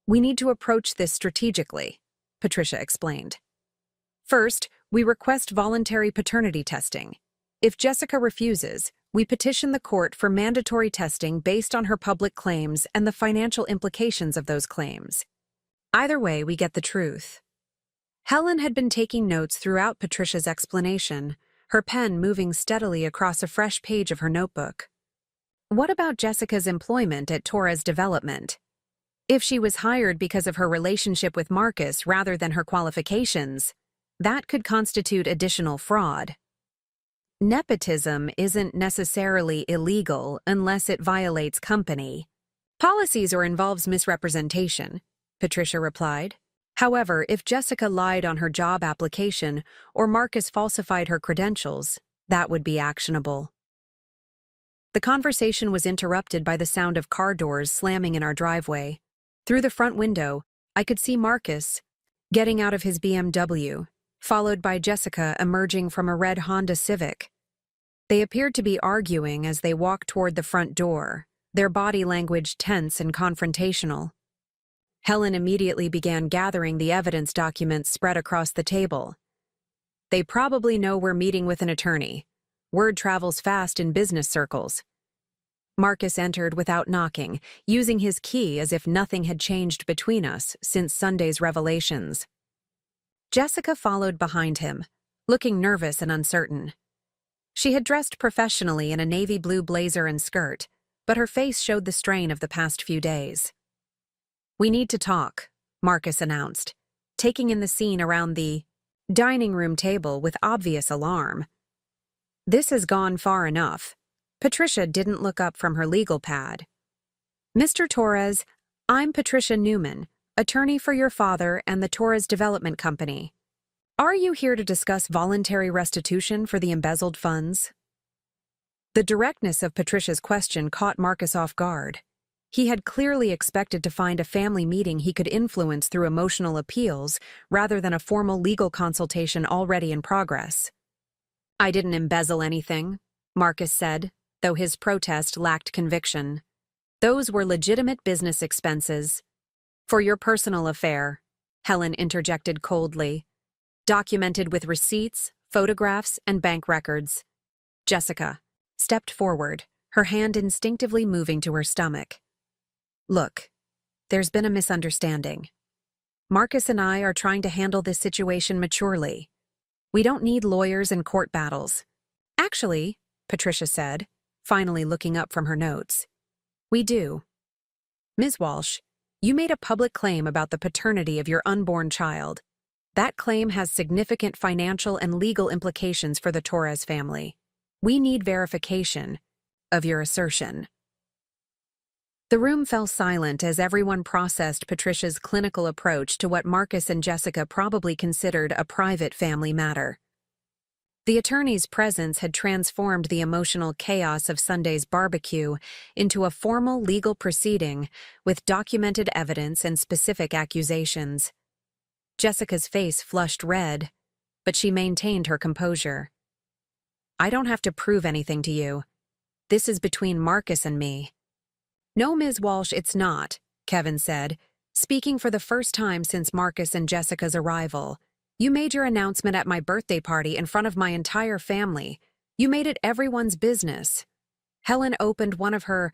"We need to approach this strategically," Patricia explained. "First, we request voluntary paternity testing. If Jessica refuses, we petition the court for mandatory testing based on her public claims and the financial implications of those claims. Either way, we get the truth." Helen had been taking notes throughout Patricia's explanation, her pen moving steadily across a fresh page of her notebook. What about Jessica's employment at Torres Development? If she was hired because of her relationship with Marcus rather than her qualifications, that could constitute additional fraud. Nepotism isn't necessarily illegal unless it violates company policies or involves misrepresentation, Patricia replied. However, if Jessica lied on her job application or Marcus falsified her credentials, that would be actionable. The conversation was interrupted by the sound of car doors slamming in our driveway. Through the front window, I could see Marcus getting out of his BMW, followed by Jessica emerging from a red Honda Civic. They appeared to be arguing as they walked toward the front door, their body language tense and confrontational. Helen immediately began gathering the evidence documents spread across the table. "They probably know we're meeting with an attorney. Word travels fast in business circles." Marcus entered without knocking, using his key as if nothing had changed between us since Sunday's revelations. Jessica followed behind him, looking nervous and uncertain. She had dressed professionally in a navy blue blazer and skirt, but her face showed the strain of the past few days. "We need to talk," Marcus announced, taking in the scene around the dining room table with obvious alarm. "This has gone far enough." Patricia didn't look up from her legal pad. "Mr. Torres, I'm Patricia Newman, attorney for your father and the Torres Development Company. Are you here to discuss voluntary restitution for the embezzled funds?" The directness of Patricia's question caught Marcus off guard. He had clearly expected to find a family meeting he could influence through emotional appeals rather than a formal legal consultation already in progress. "I didn't embezzle anything," Marcus said, though his protest lacked conviction. "Those were legitimate business expenses." "For your personal affair," Helen interjected coldly, "documented with receipts, photographs, and bank records." Jessica stepped forward, her hand instinctively moving to her stomach. "Look, there's been a misunderstanding. Marcus and I are trying to handle this situation maturely. We don't need lawyers and court battles." "Actually," Patricia said, finally looking up from her notes, "we do. Ms. Walsh, you made a public claim about the paternity of your unborn child. That claim has significant financial and legal implications for the Torres family. We need verification of your assertion." The room fell silent as everyone processed Patricia's clinical approach to what Marcus and Jessica probably considered a private family matter. The attorney's presence had transformed the emotional chaos of Sunday's barbecue into a formal legal proceeding with documented evidence and specific accusations. Jessica's face flushed red, but she maintained her composure. "I don't have to prove anything to you. This is between Marcus and me." "No, Ms. Walsh, it's not," Kevin said, speaking for the first time since Marcus and Jessica's arrival. You made your announcement at my birthday party in front of my entire family. You made it everyone's business. Helen opened one of her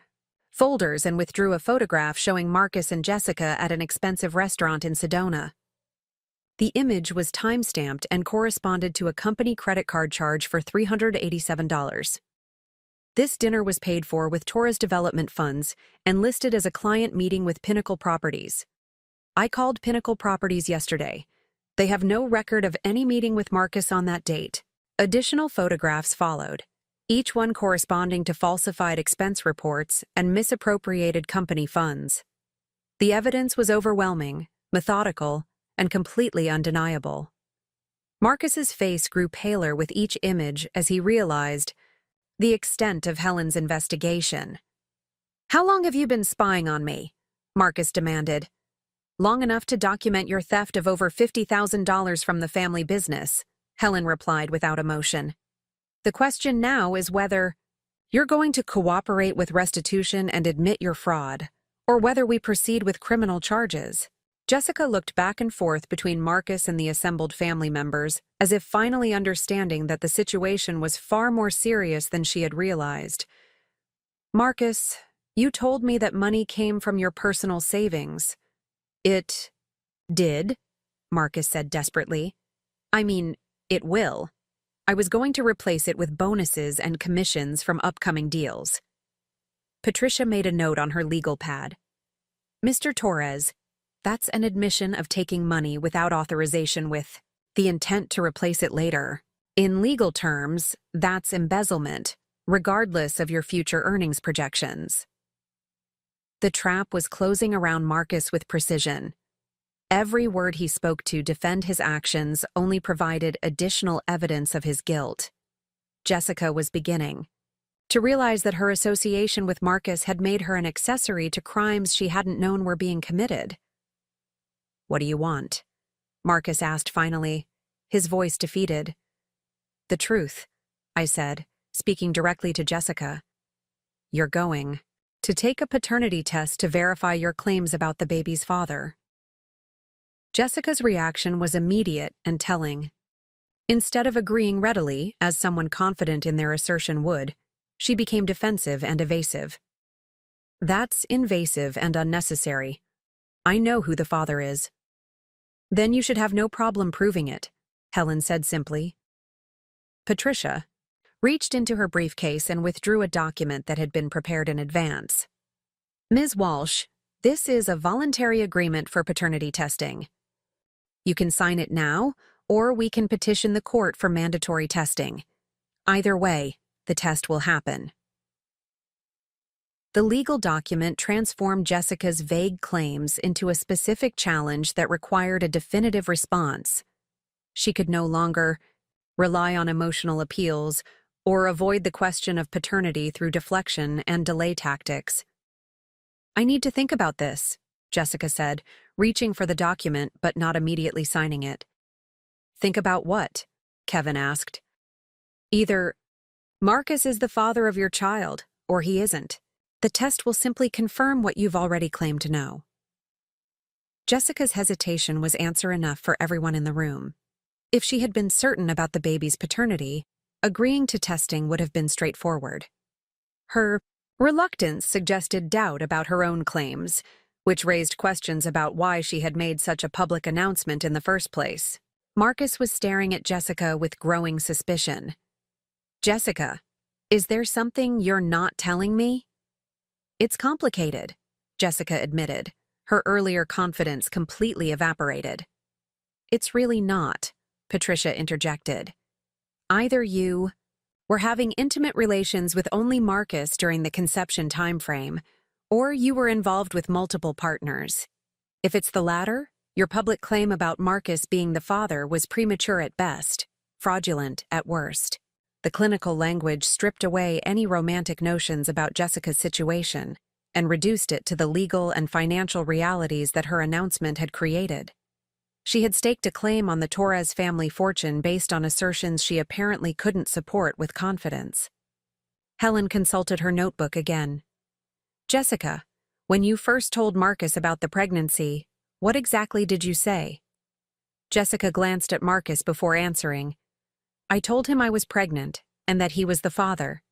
folders and withdrew a photograph showing Marcus and Jessica at an expensive restaurant in Sedona. The image was time-stamped and corresponded to a company credit card charge for $387. This dinner was paid for with Torres Development Funds and listed as a client meeting with Pinnacle Properties. I called Pinnacle Properties yesterday. They have no record of any meeting with Marcus on that date. Additional photographs followed, each one corresponding to falsified expense reports and misappropriated company funds. The evidence was overwhelming, methodical, and completely undeniable. Marcus's face grew paler with each image as he realized the extent of Helen's investigation. "How long have you been spying on me?" Marcus demanded. "Long enough to document your theft of over $50,000 from the family business," Helen replied without emotion. "The question now is whether you're going to cooperate with restitution and admit your fraud, or whether we proceed with criminal charges." Jessica looked back and forth between Marcus and the assembled family members, as if finally understanding that the situation was far more serious than she had realized. "Marcus, you told me that money came from your personal savings." "It did," Marcus said desperately. "I mean, it will. I was going to replace it with bonuses and commissions from upcoming deals." Patricia made a note on her legal pad. "Mr. Torres, that's an admission of taking money without authorization with the intent to replace it later. In legal terms, that's embezzlement, regardless of your future earnings projections." The trap was closing around Marcus with precision. Every word he spoke to defend his actions only provided additional evidence of his guilt. Jessica was beginning to realize that her association with Marcus had made her an accessory to crimes she hadn't known were being committed. "What do you want?" Marcus asked finally, his voice defeated. "The truth," I said, speaking directly to Jessica. "You're going to take a paternity test to verify your claims about the baby's father." Jessica's reaction was immediate and telling. Instead of agreeing readily, as someone confident in their assertion would, she became defensive and evasive. "That's invasive and unnecessary. I know who the father is." "Then you should have no problem proving it," Helen said simply. Patricia reached into her briefcase and withdrew a document that had been prepared in advance. "Ms. Walsh, this is a voluntary agreement for paternity testing. You can sign it now, or we can petition the court for mandatory testing. Either way, the test will happen." The legal document transformed Jessica's vague claims into a specific challenge that required a definitive response. She could no longer rely on emotional appeals or avoid the question of paternity through deflection and delay tactics. "I need to think about this," Jessica said, reaching for the document but not immediately signing it. "Think about what?" Kevin asked. "Either Marcus is the father of your child, or he isn't. The test will simply confirm what you've already claimed to know." Jessica's hesitation was answer enough for everyone in the room. If she had been certain about the baby's paternity, agreeing to testing would have been straightforward. Her reluctance suggested doubt about her own claims, which raised questions about why she had made such a public announcement in the first place. Marcus was staring at Jessica with growing suspicion. "Jessica, is there something you're not telling me?" "It's complicated," Jessica admitted, her earlier confidence completely evaporated. "It's really not," Patricia interjected. "Either you were having intimate relations with only Marcus during the conception timeframe, or you were involved with multiple partners. If it's the latter, your public claim about Marcus being the father was premature at best, fraudulent at worst." The clinical language stripped away any romantic notions about Jessica's situation and reduced it to the legal and financial realities that her announcement had created. She had staked a claim on the Torres family fortune based on assertions she apparently couldn't support with confidence. Helen consulted her notebook again. "Jessica, when you first told Marcus about the pregnancy, what exactly did you say?" Jessica glanced at Marcus before answering. I told him I was pregnant and that he was the father.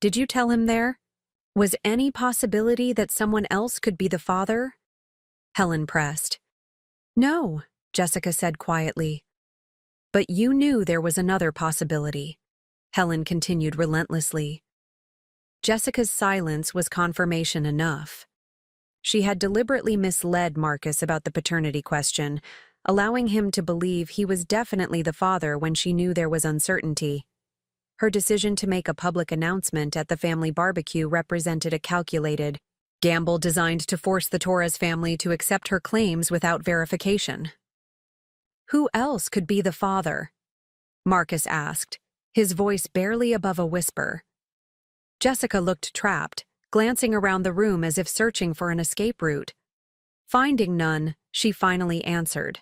Did you tell him there? Was any possibility that someone else could be the father? Helen pressed. No, Jessica said quietly. But you knew there was another possibility, Helen continued relentlessly. Jessica's silence was confirmation enough. She had deliberately misled Marcus about the paternity question, allowing him to believe he was definitely the father when she knew there was uncertainty. Her decision to make a public announcement at the family barbecue represented a calculated gamble designed to force the Torres family to accept her claims without verification. Who else could be the father? Marcus asked, his voice barely above a whisper. Jessica looked trapped, glancing around the room as if searching for an escape route. Finding none, she finally answered.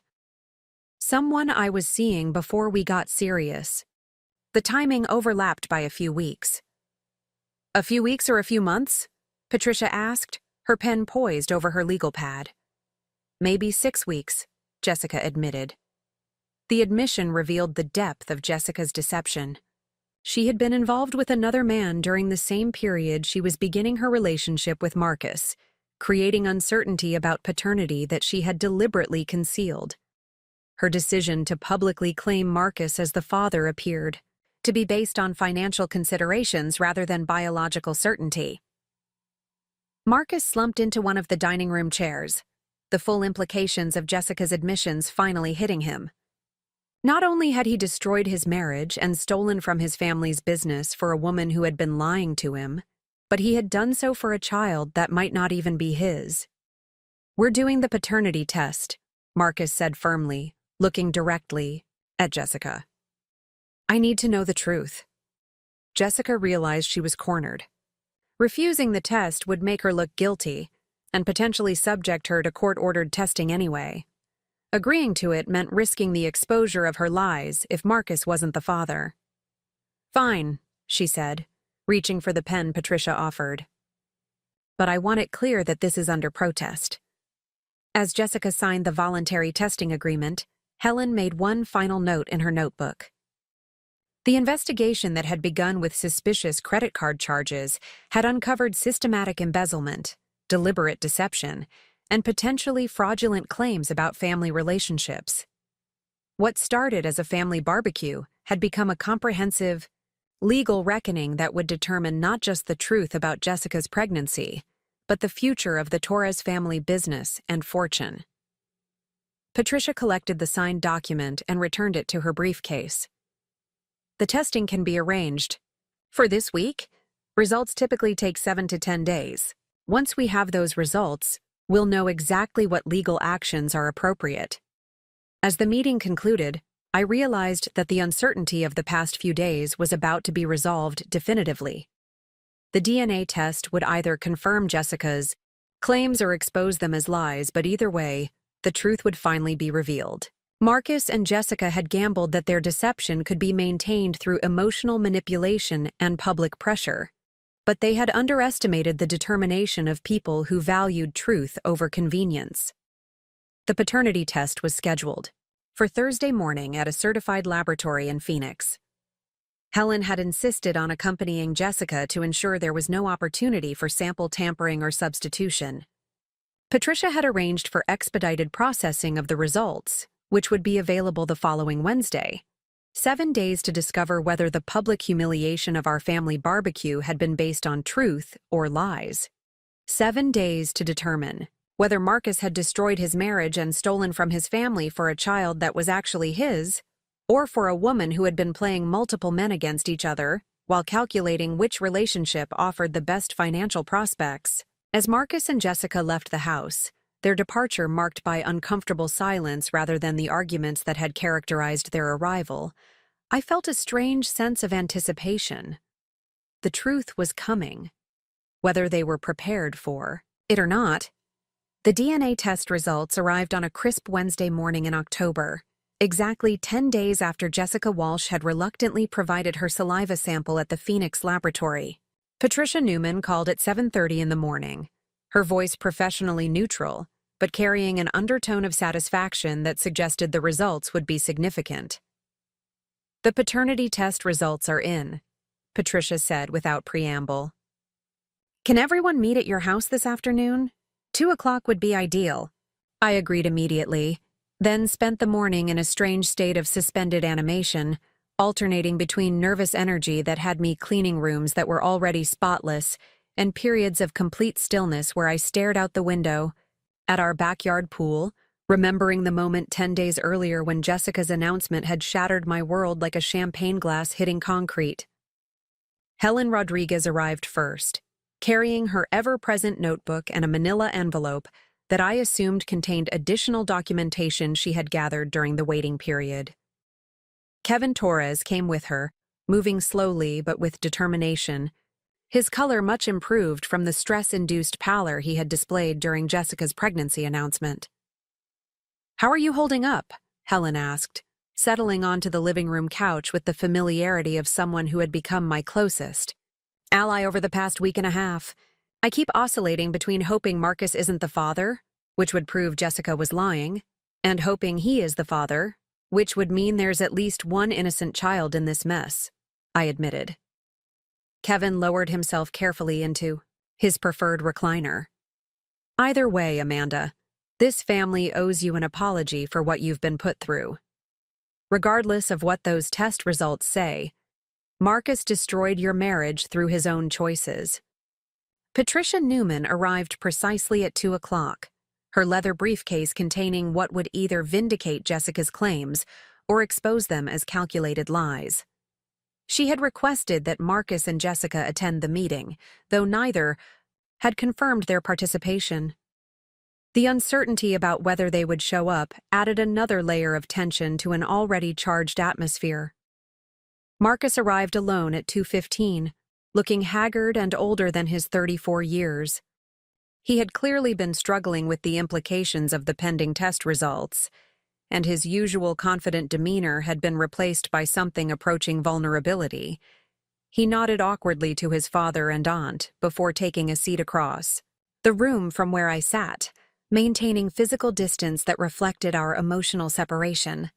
Someone I was seeing before we got serious. The timing overlapped by a few weeks. A few weeks or a few months? Patricia asked, her pen poised over her legal pad. Maybe 6 weeks, Jessica admitted. The admission revealed the depth of Jessica's deception. She had been involved with another man during the same period she was beginning her relationship with Marcus, creating uncertainty about paternity that she had deliberately concealed. Her decision to publicly claim Marcus as the father appeared to be based on financial considerations rather than biological certainty. Marcus slumped into one of the dining room chairs, the full implications of Jessica's admissions finally hitting him. Not only had he destroyed his marriage and stolen from his family's business for a woman who had been lying to him, but he had done so for a child that might not even be his. We're doing the paternity test, Marcus said firmly, looking directly at Jessica. I need to know the truth. Jessica realized she was cornered. Refusing the test would make her look guilty and potentially subject her to court-ordered testing anyway. Agreeing to it meant risking the exposure of her lies if Marcus wasn't the father. Fine, she said, reaching for the pen Patricia offered. But I want it clear that this is under protest. As Jessica signed the voluntary testing agreement, Helen made one final note in her notebook. The investigation that had begun with suspicious credit card charges had uncovered systematic embezzlement, deliberate deception, and potentially fraudulent claims about family relationships. What started as a family barbecue had become a comprehensive, legal reckoning that would determine not just the truth about Jessica's pregnancy, but the future of the Torres family business and fortune. Patricia collected the signed document and returned it to her briefcase. The testing can be arranged. For this week, results typically take 7 to 10 days. Once we have those results, we'll know exactly what legal actions are appropriate. As the meeting concluded, I realized that the uncertainty of the past few days was about to be resolved definitively. The DNA test would either confirm Jessica's claims or expose them as lies, but either way, the truth would finally be revealed. Marcus and Jessica had gambled that their deception could be maintained through emotional manipulation and public pressure. But they had underestimated the determination of people who valued truth over convenience. The paternity test was scheduled for Thursday morning at a certified laboratory in Phoenix. Helen had insisted on accompanying Jessica to ensure there was no opportunity for sample tampering or substitution. Patricia had arranged for expedited processing of the results, which would be available the following Wednesday. 7 days to discover whether the public humiliation of our family barbecue had been based on truth or lies. 7 days to determine whether Marcus had destroyed his marriage and stolen from his family for a child that was actually his, or for a woman who had been playing multiple men against each other while calculating which relationship offered the best financial prospects. As Marcus and Jessica left the house, their departure marked by uncomfortable silence rather than the arguments that had characterized their arrival, I felt a strange sense of anticipation. The truth was coming, whether they were prepared for it or not. The DNA test results arrived on a crisp Wednesday morning in October, exactly 10 days after Jessica Walsh had reluctantly provided her saliva sample at the Phoenix laboratory. Patricia Newman called at 7:30 in the morning, her voice professionally neutral, but carrying an undertone of satisfaction that suggested the results would be significant. "The paternity test results are in," Patricia said without preamble. "Can everyone meet at your house this afternoon? 2 o'clock would be ideal." I agreed immediately, then spent the morning in a strange state of suspended animation, alternating between nervous energy that had me cleaning rooms that were already spotless and periods of complete stillness where I stared out the window at our backyard pool, remembering the moment 10 days earlier when Jessica's announcement had shattered my world like a champagne glass hitting concrete. Helen Rodriguez arrived first, carrying her ever-present notebook and a manila envelope that I assumed contained additional documentation she had gathered during the waiting period. Kevin Torres came with her, moving slowly but with determination, his color much improved from the stress-induced pallor he had displayed during Jessica's pregnancy announcement. "How are you holding up?" Helen asked, settling onto the living room couch with the familiarity of someone who had become my closest ally over the past week and a half. "I keep oscillating between hoping Marcus isn't the father, which would prove Jessica was lying, and hoping he is the father, which would mean there's at least one innocent child in this mess," I admitted. Kevin lowered himself carefully into his preferred recliner. "Either way, Amanda, this family owes you an apology for what you've been put through. Regardless of what those test results say, Marcus destroyed your marriage through his own choices." Patricia Newman arrived precisely at 2 o'clock, her leather briefcase containing what would either vindicate Jessica's claims or expose them as calculated lies. She had requested that Marcus and Jessica attend the meeting, though neither had confirmed their participation. The uncertainty about whether they would show up added another layer of tension to an already charged atmosphere. Marcus arrived alone at 2:15, looking haggard and older than his 34 years. He had clearly been struggling with the implications of the pending test results, and his usual confident demeanor had been replaced by something approaching vulnerability. He nodded awkwardly to his father and aunt before taking a seat across the room from where I sat, maintaining physical distance that reflected our emotional separation.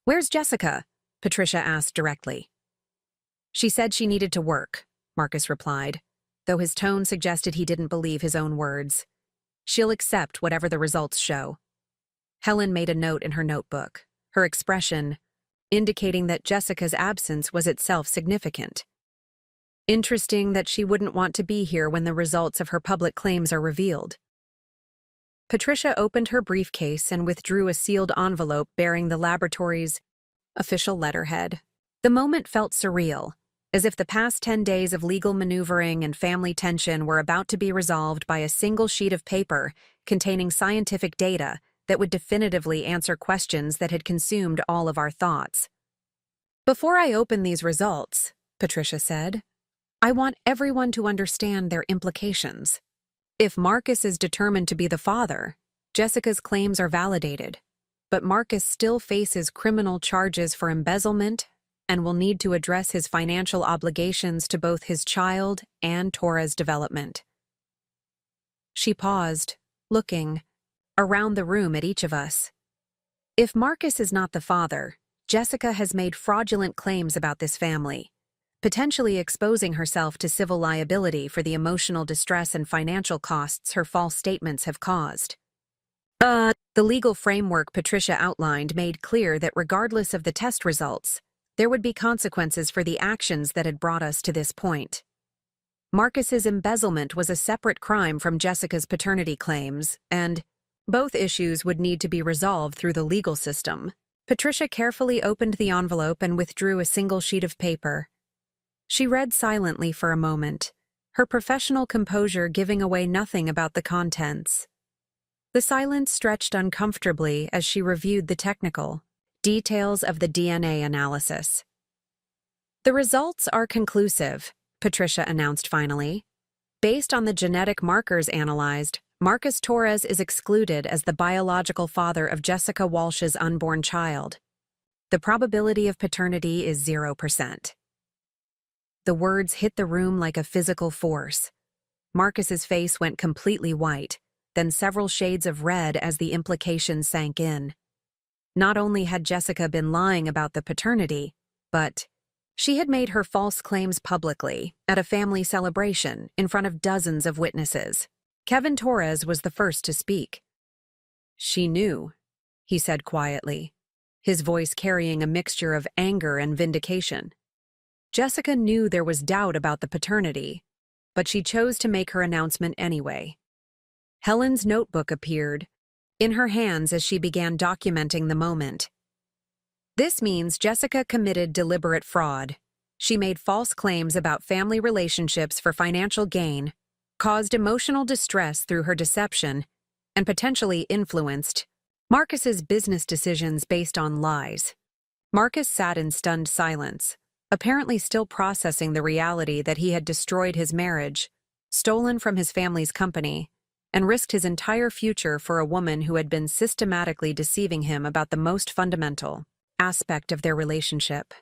"Where's Jessica?" Patricia asked directly. "She said she needed to work," Marcus replied, though his tone suggested he didn't believe his own words. "She'll accept whatever the results show." Helen made a note in her notebook, her expression indicating that Jessica's absence was itself significant. Interesting that she wouldn't want to be here when the results of her public claims are revealed. Patricia opened her briefcase and withdrew a sealed envelope bearing the laboratory's official letterhead. The moment felt surreal, as if the past 10 days of legal maneuvering and family tension were about to be resolved by a single sheet of paper containing scientific data that would definitively answer questions that had consumed all of our thoughts. "Before I open these results," Patricia said, "I want everyone to understand their implications. If Marcus is determined to be the father, Jessica's claims are validated, but Marcus still faces criminal charges for embezzlement and will need to address his financial obligations to both his child and Torres' development." She paused, looking around the room at each of us. "If Marcus is not the father, Jessica has made fraudulent claims about this family, potentially exposing herself to civil liability for the emotional distress and financial costs her false statements have caused." The legal framework Patricia outlined made clear that regardless of the test results, there would be consequences for the actions that had brought us to this point. Marcus's embezzlement was a separate crime from Jessica's paternity claims, and both issues would need to be resolved through the legal system. Patricia carefully opened the envelope and withdrew a single sheet of paper. She read silently for a moment, her professional composure giving away nothing about the contents. The silence stretched uncomfortably as she reviewed the technical details of the DNA analysis. "The results are conclusive," Patricia announced finally. "Based on the genetic markers analyzed, Marcus Torres is excluded as the biological father of Jessica Walsh's unborn child. The probability of paternity is 0%. The words hit the room like a physical force. Marcus's face went completely white, then several shades of red as the implications sank in. Not only had Jessica been lying about the paternity, but she had made her false claims publicly at a family celebration in front of dozens of witnesses. Kevin Torres was the first to speak. "She knew," he said quietly, his voice carrying a mixture of anger and vindication. Jessica knew there was doubt about the paternity, but she chose to make her announcement anyway. Helen's notebook appeared in her hands as she began documenting the moment. "This means Jessica committed deliberate fraud. She made false claims about family relationships for financial gain, caused emotional distress through her deception, and potentially influenced Marcus's business decisions based on lies." Marcus sat in stunned silence, apparently still processing the reality that he had destroyed his marriage, stolen from his family's company, and risked his entire future for a woman who had been systematically deceiving him about the most fundamental aspect of their relationship.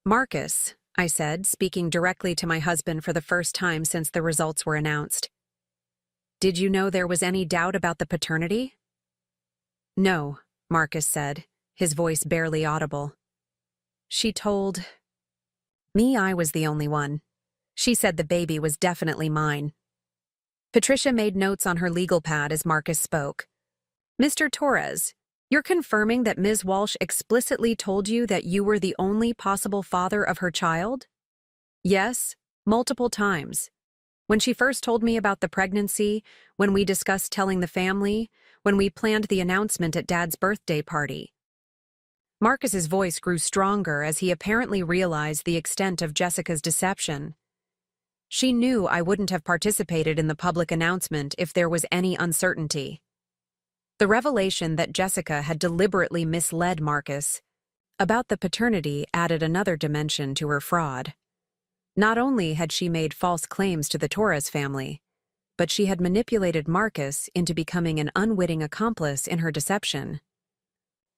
"Marcus," I said, speaking directly to my husband for the first time since the results were announced, "did you know there was any doubt about the paternity?" "No," Marcus said, his voice barely audible. "She told me I was the only one. She said the baby was definitely mine." Patricia made notes on her legal pad as Marcus spoke. "Mr. Torres, you're confirming that Ms. Walsh explicitly told you that you were the only possible father of her child?" "Yes, multiple times. When she first told me about the pregnancy, when we discussed telling the family, when we planned the announcement at Dad's birthday party." Marcus's voice grew stronger as he apparently realized the extent of Jessica's deception. "She knew I wouldn't have participated in the public announcement if there was any uncertainty." The revelation that Jessica had deliberately misled Marcus about the paternity added another dimension to her fraud. Not only had she made false claims to the Torres family, but she had manipulated Marcus into becoming an unwitting accomplice in her deception.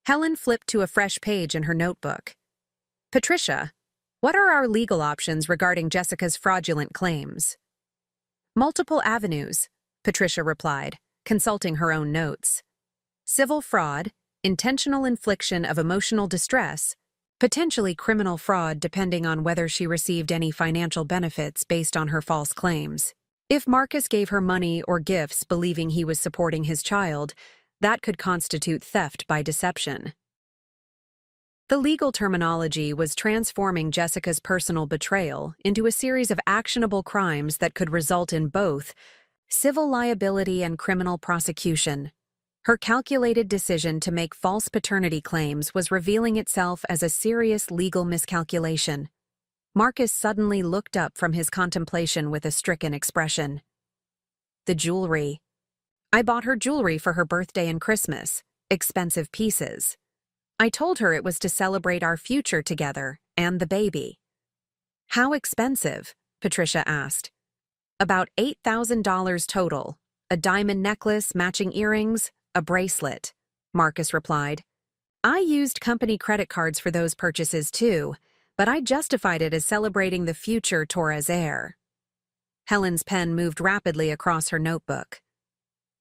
Helen flipped to a fresh page in her notebook. "Patricia, what are our legal options regarding Jessica's fraudulent claims?" "Multiple avenues," Patricia replied, consulting her own notes. "Civil fraud, intentional infliction of emotional distress, potentially criminal fraud depending on whether she received any financial benefits based on her false claims. If Marcus gave her money or gifts believing he was supporting his child, that could constitute theft by deception." The legal terminology was transforming Jessica's personal betrayal into a series of actionable crimes that could result in both civil liability and criminal prosecution. Her calculated decision to make false paternity claims was revealing itself as a serious legal miscalculation. Marcus suddenly looked up from his contemplation with a stricken expression. "The jewelry. I bought her jewelry for her birthday and Christmas, expensive pieces. I told her it was to celebrate our future together and the baby." "How expensive?" Patricia asked. "About $8,000 total. A diamond necklace, matching earrings, a bracelet," Marcus replied. "I used company credit cards for those purchases too, but I justified it as celebrating the future Torres heir." Helen's pen moved rapidly across her notebook.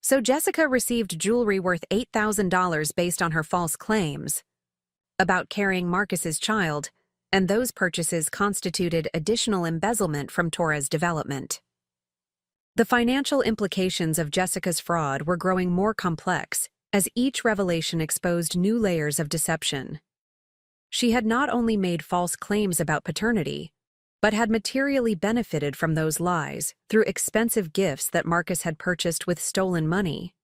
"So Jessica received jewelry worth $8,000 based on her false claims about carrying Marcus's child, and those purchases constituted additional embezzlement from Torres' development." The financial implications of Jessica's fraud were growing more complex as each revelation exposed new layers of deception. She had not only made false claims about paternity, but had materially benefited from those lies through expensive gifts that Marcus had purchased with stolen money.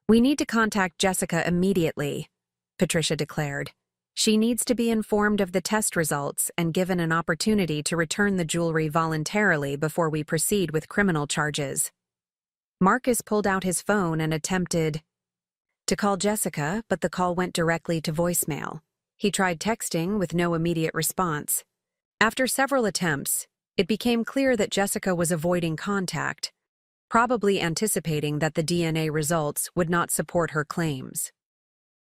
"We need to contact Jessica immediately," Patricia declared. "She needs to be informed of the test results and given an opportunity to return the jewelry voluntarily before we proceed with criminal charges." Marcus pulled out his phone and attempted to call Jessica, but the call went directly to voicemail. He tried texting with no immediate response. After several attempts, it became clear that Jessica was avoiding contact, probably anticipating that the DNA results would not support her claims.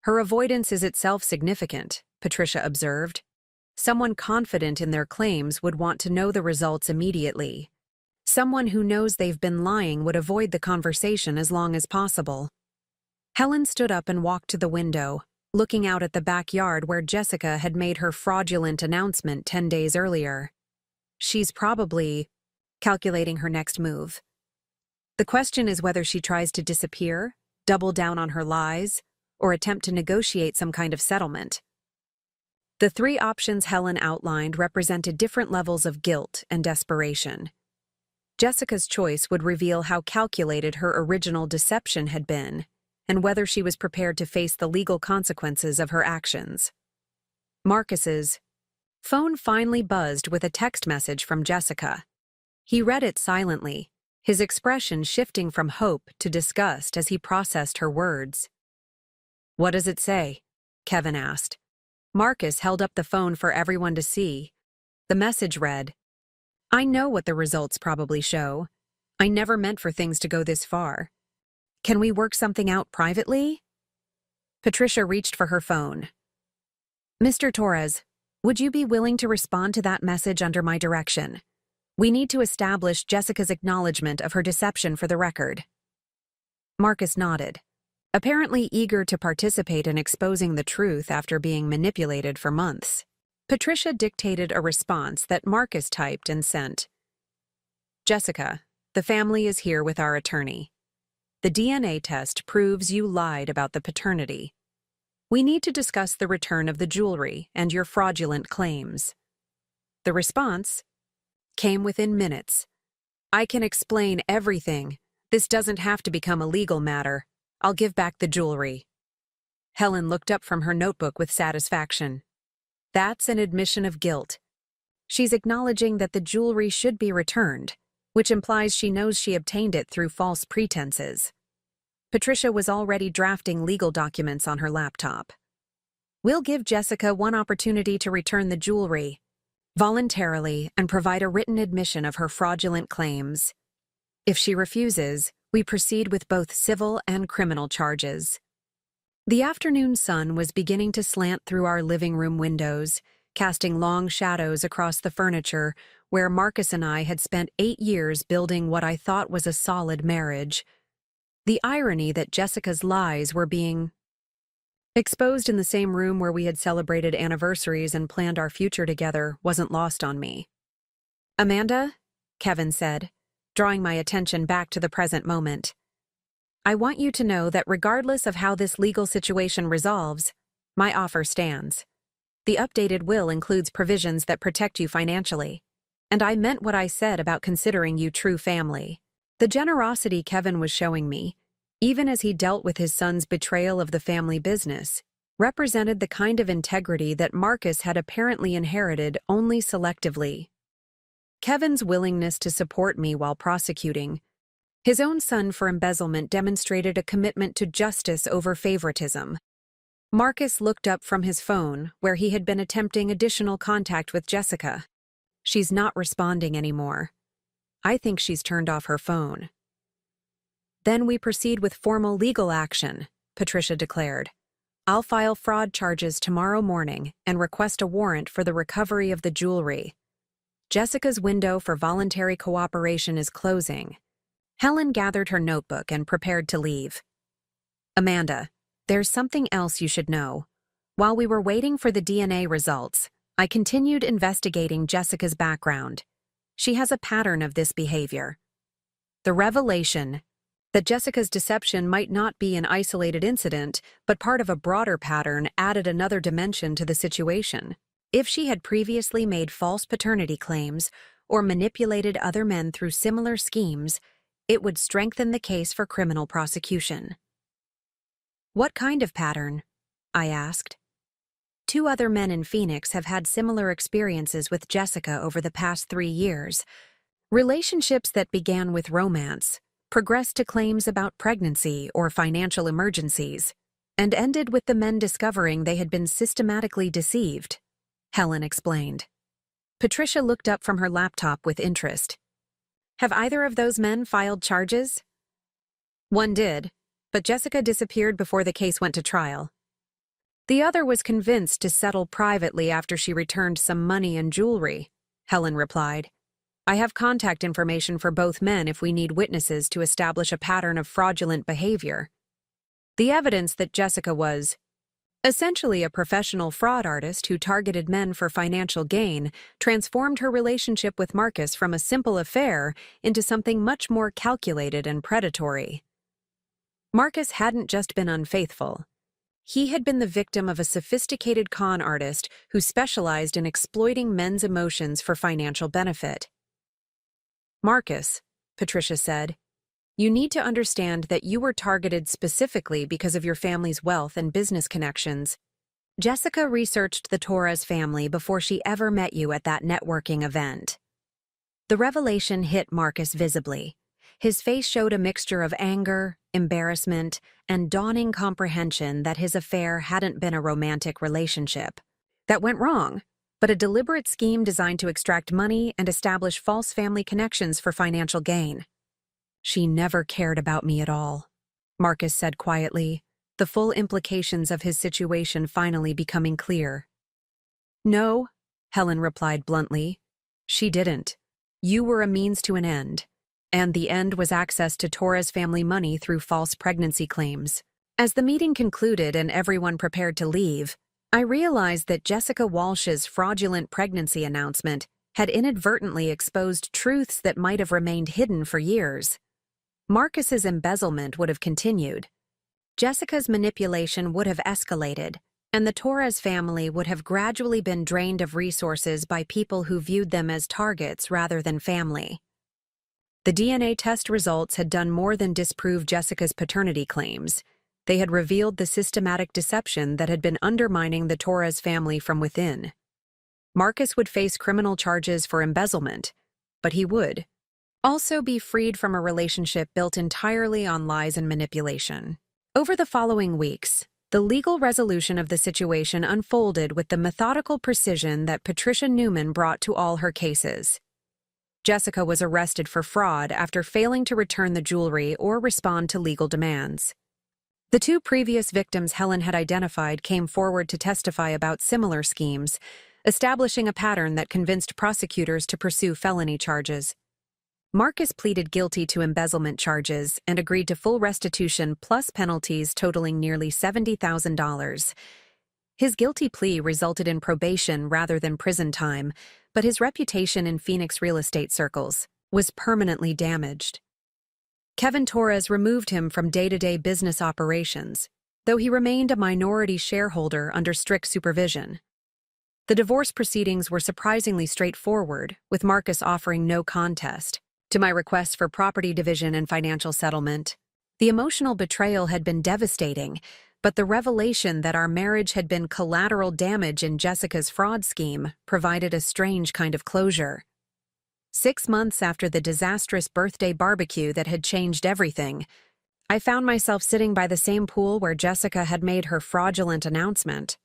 "Her avoidance is itself significant," Patricia observed. "Someone confident in their claims would want to know the results immediately." Someone who knows they've been lying would avoid the conversation as long as possible. Helen stood up and walked to the window, looking out at the backyard where Jessica had made her fraudulent announcement 10 days earlier. She's probably calculating her next move. The question is whether she tries to disappear, double down on her lies, or attempt to negotiate some kind of settlement. The three options Helen outlined represented different levels of guilt and desperation. Jessica's choice would reveal how calculated her original deception had been, and whether she was prepared to face the legal consequences of her actions. Marcus's phone finally buzzed with a text message from Jessica. He read it silently, his expression shifting from hope to disgust as he processed her words. "What does it say?" Kevin asked. Marcus held up the phone for everyone to see. The message read, "I know what the results probably show. I never meant for things to go this far. Can we work something out privately?" Patricia reached for her phone. "Mr. Torres, would you be willing to respond to that message under my direction? We need to establish Jessica's acknowledgement of her deception for the record." Marcus nodded, apparently eager to participate in exposing the truth after being manipulated for months. Patricia dictated a response that Marcus typed and sent. "Jessica, the family is here with our attorney. The DNA test proves you lied about the paternity. We need to discuss the return of the jewelry and your fraudulent claims." The response came within minutes. "I can explain everything. This doesn't have to become a legal matter. I'll give back the jewelry." Helen looked up from her notebook with satisfaction. That's an admission of guilt. She's acknowledging that the jewelry should be returned, which implies she knows she obtained it through false pretenses. Patricia was already drafting legal documents on her laptop. "We'll give Jessica one opportunity to return the jewelry voluntarily and provide a written admission of her fraudulent claims. If she refuses, we proceed with both civil and criminal charges." The afternoon sun was beginning to slant through our living room windows, casting long shadows across the furniture where Marcus and I had spent 8 years building what I thought was a solid marriage. The irony that Jessica's lies were being exposed in the same room where we had celebrated anniversaries and planned our future together wasn't lost on me. "Amanda," Kevin said, drawing my attention back to the present moment. "I want you to know that regardless of how this legal situation resolves, my offer stands. The updated will includes provisions that protect you financially, and I meant what I said about considering you true family." The generosity Kevin was showing me, even as he dealt with his son's betrayal of the family business, represented the kind of integrity that Marcus had apparently inherited only selectively. Kevin's willingness to support me while prosecuting his own son for embezzlement demonstrated a commitment to justice over favoritism. Marcus looked up from his phone, where he had been attempting additional contact with Jessica. "She's not responding anymore. I think she's turned off her phone." "Then we proceed with formal legal action," Patricia declared. "I'll file fraud charges tomorrow morning and request a warrant for the recovery of the jewelry. Jessica's window for voluntary cooperation is closing." Helen gathered her notebook and prepared to leave. "Amanda, there's something else you should know. While we were waiting for the DNA results, I continued investigating Jessica's background. She has a pattern of this behavior. The revelation that Jessica's deception might not be an isolated incident, but part of a broader pattern added another dimension to the situation. If she had previously made false paternity claims or manipulated other men through similar schemes, it would strengthen the case for criminal prosecution. "What kind of pattern?" I asked. 2 other men in Phoenix have had similar experiences with Jessica over the past 3 years. Relationships that began with romance, progressed to claims about pregnancy or financial emergencies, and ended with the men discovering they had been systematically deceived," Helen explained. Patricia looked up from her laptop with interest. "Have either of those men filed charges?" "One did, but Jessica disappeared before the case went to trial. The other was convinced to settle privately after she returned some money and jewelry," Helen replied. I have contact information for both men if we need witnesses to establish a pattern of fraudulent behavior. The evidence that Jessica was essentially a professional fraud artist who targeted men for financial gain transformed her relationship with Marcus from a simple affair into something much more calculated and predatory. Marcus hadn't just been unfaithful. He had been the victim of a sophisticated con artist who specialized in exploiting men's emotions for financial benefit. "Marcus," Patricia said, "you need to understand that you were targeted specifically because of your family's wealth and business connections. Jessica researched the Torres family before she ever met you at that networking event." The revelation hit Marcus visibly. His face showed a mixture of anger, embarrassment, and dawning comprehension that his affair hadn't been a romantic relationship that went wrong, but a deliberate scheme designed to extract money and establish false family connections for financial gain. "She never cared about me at all," Marcus said quietly, the full implications of his situation finally becoming clear. "No," Helen replied bluntly. "She didn't. You were a means to an end. And the end was access to Torres family money through false pregnancy claims." As the meeting concluded and everyone prepared to leave, I realized that Jessica Walsh's fraudulent pregnancy announcement had inadvertently exposed truths that might have remained hidden for years. Marcus's embezzlement would have continued. Jessica's manipulation would have escalated, and the Torres family would have gradually been drained of resources by people who viewed them as targets rather than family. The DNA test results had done more than disprove Jessica's paternity claims. They had revealed the systematic deception that had been undermining the Torres family from within. Marcus would face criminal charges for embezzlement, but he would also be freed from a relationship built entirely on lies and manipulation. Over the following weeks, the legal resolution of the situation unfolded with the methodical precision that Patricia Newman brought to all her cases. Jessica was arrested for fraud after failing to return the jewelry or respond to legal demands. The two previous victims Helen had identified came forward to testify about similar schemes, establishing a pattern that convinced prosecutors to pursue felony charges. Marcus pleaded guilty to embezzlement charges and agreed to full restitution plus penalties totaling nearly $70,000. His guilty plea resulted in probation rather than prison time, but his reputation in Phoenix real estate circles was permanently damaged. Kevin Torres removed him from day-to-day business operations, though he remained a minority shareholder under strict supervision. The divorce proceedings were surprisingly straightforward, with Marcus offering no contest to my requests for property division and financial settlement. The emotional betrayal had been devastating, but the revelation that our marriage had been collateral damage in Jessica's fraud scheme provided a strange kind of closure. 6 months after the disastrous birthday barbecue that had changed everything, I found myself sitting by the same pool where Jessica had made her fraudulent announcement,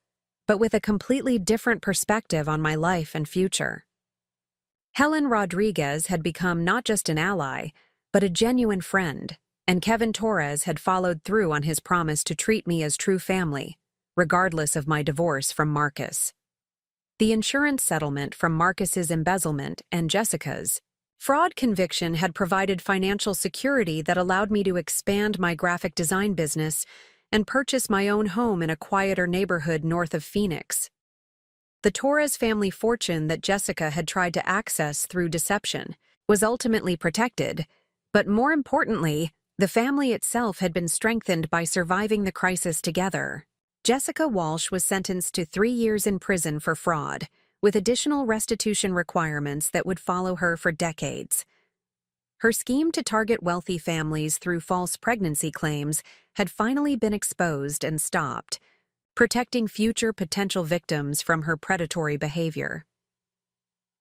but with a completely different perspective on my life and future. Helen Rodriguez had become not just an ally, but a genuine friend, and Kevin Torres had followed through on his promise to treat me as true family, regardless of my divorce from Marcus. The insurance settlement from Marcus's embezzlement and Jessica's fraud conviction had provided financial security that allowed me to expand my graphic design business and purchase my own home in a quieter neighborhood north of Phoenix. The Torres family fortune that Jessica had tried to access through deception was ultimately protected, but more importantly, the family itself had been strengthened by surviving the crisis together. Jessica Walsh was sentenced to 3 years in prison for fraud, with additional restitution requirements that would follow her for decades. Her scheme to target wealthy families through false pregnancy claims had finally been exposed and stopped, protecting future potential victims from her predatory behavior.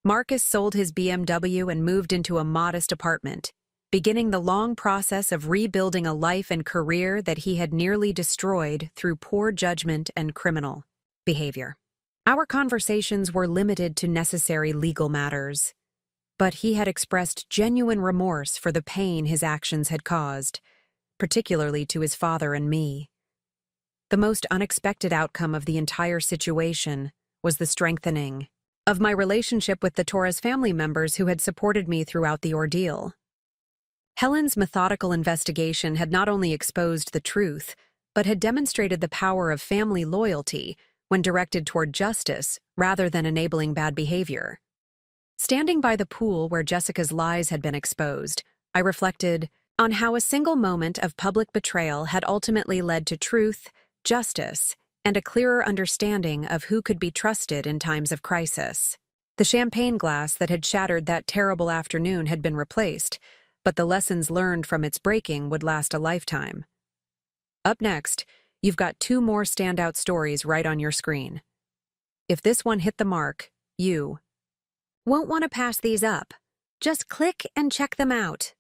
Marcus sold his BMW and moved into a modest apartment, beginning the long process of rebuilding a life and career that he had nearly destroyed through poor judgment and criminal behavior. Our conversations were limited to necessary legal matters, but he had expressed genuine remorse for the pain his actions had caused, particularly to his father and me. The most unexpected outcome of the entire situation was the strengthening of my relationship with the Torres family members who had supported me throughout the ordeal. Helen's methodical investigation had not only exposed the truth, but had demonstrated the power of family loyalty when directed toward justice rather than enabling bad behavior. Standing by the pool where Jessica's lies had been exposed, I reflected on how a single moment of public betrayal had ultimately led to truth, justice, and a clearer understanding of who could be trusted in times of crisis. The champagne glass that had shattered that terrible afternoon had been replaced, but the lessons learned from its breaking would last a lifetime. Up next, you've got 2 more standout stories right on your screen. If this one hit the mark, you won't want to pass these up. Just click and check them out.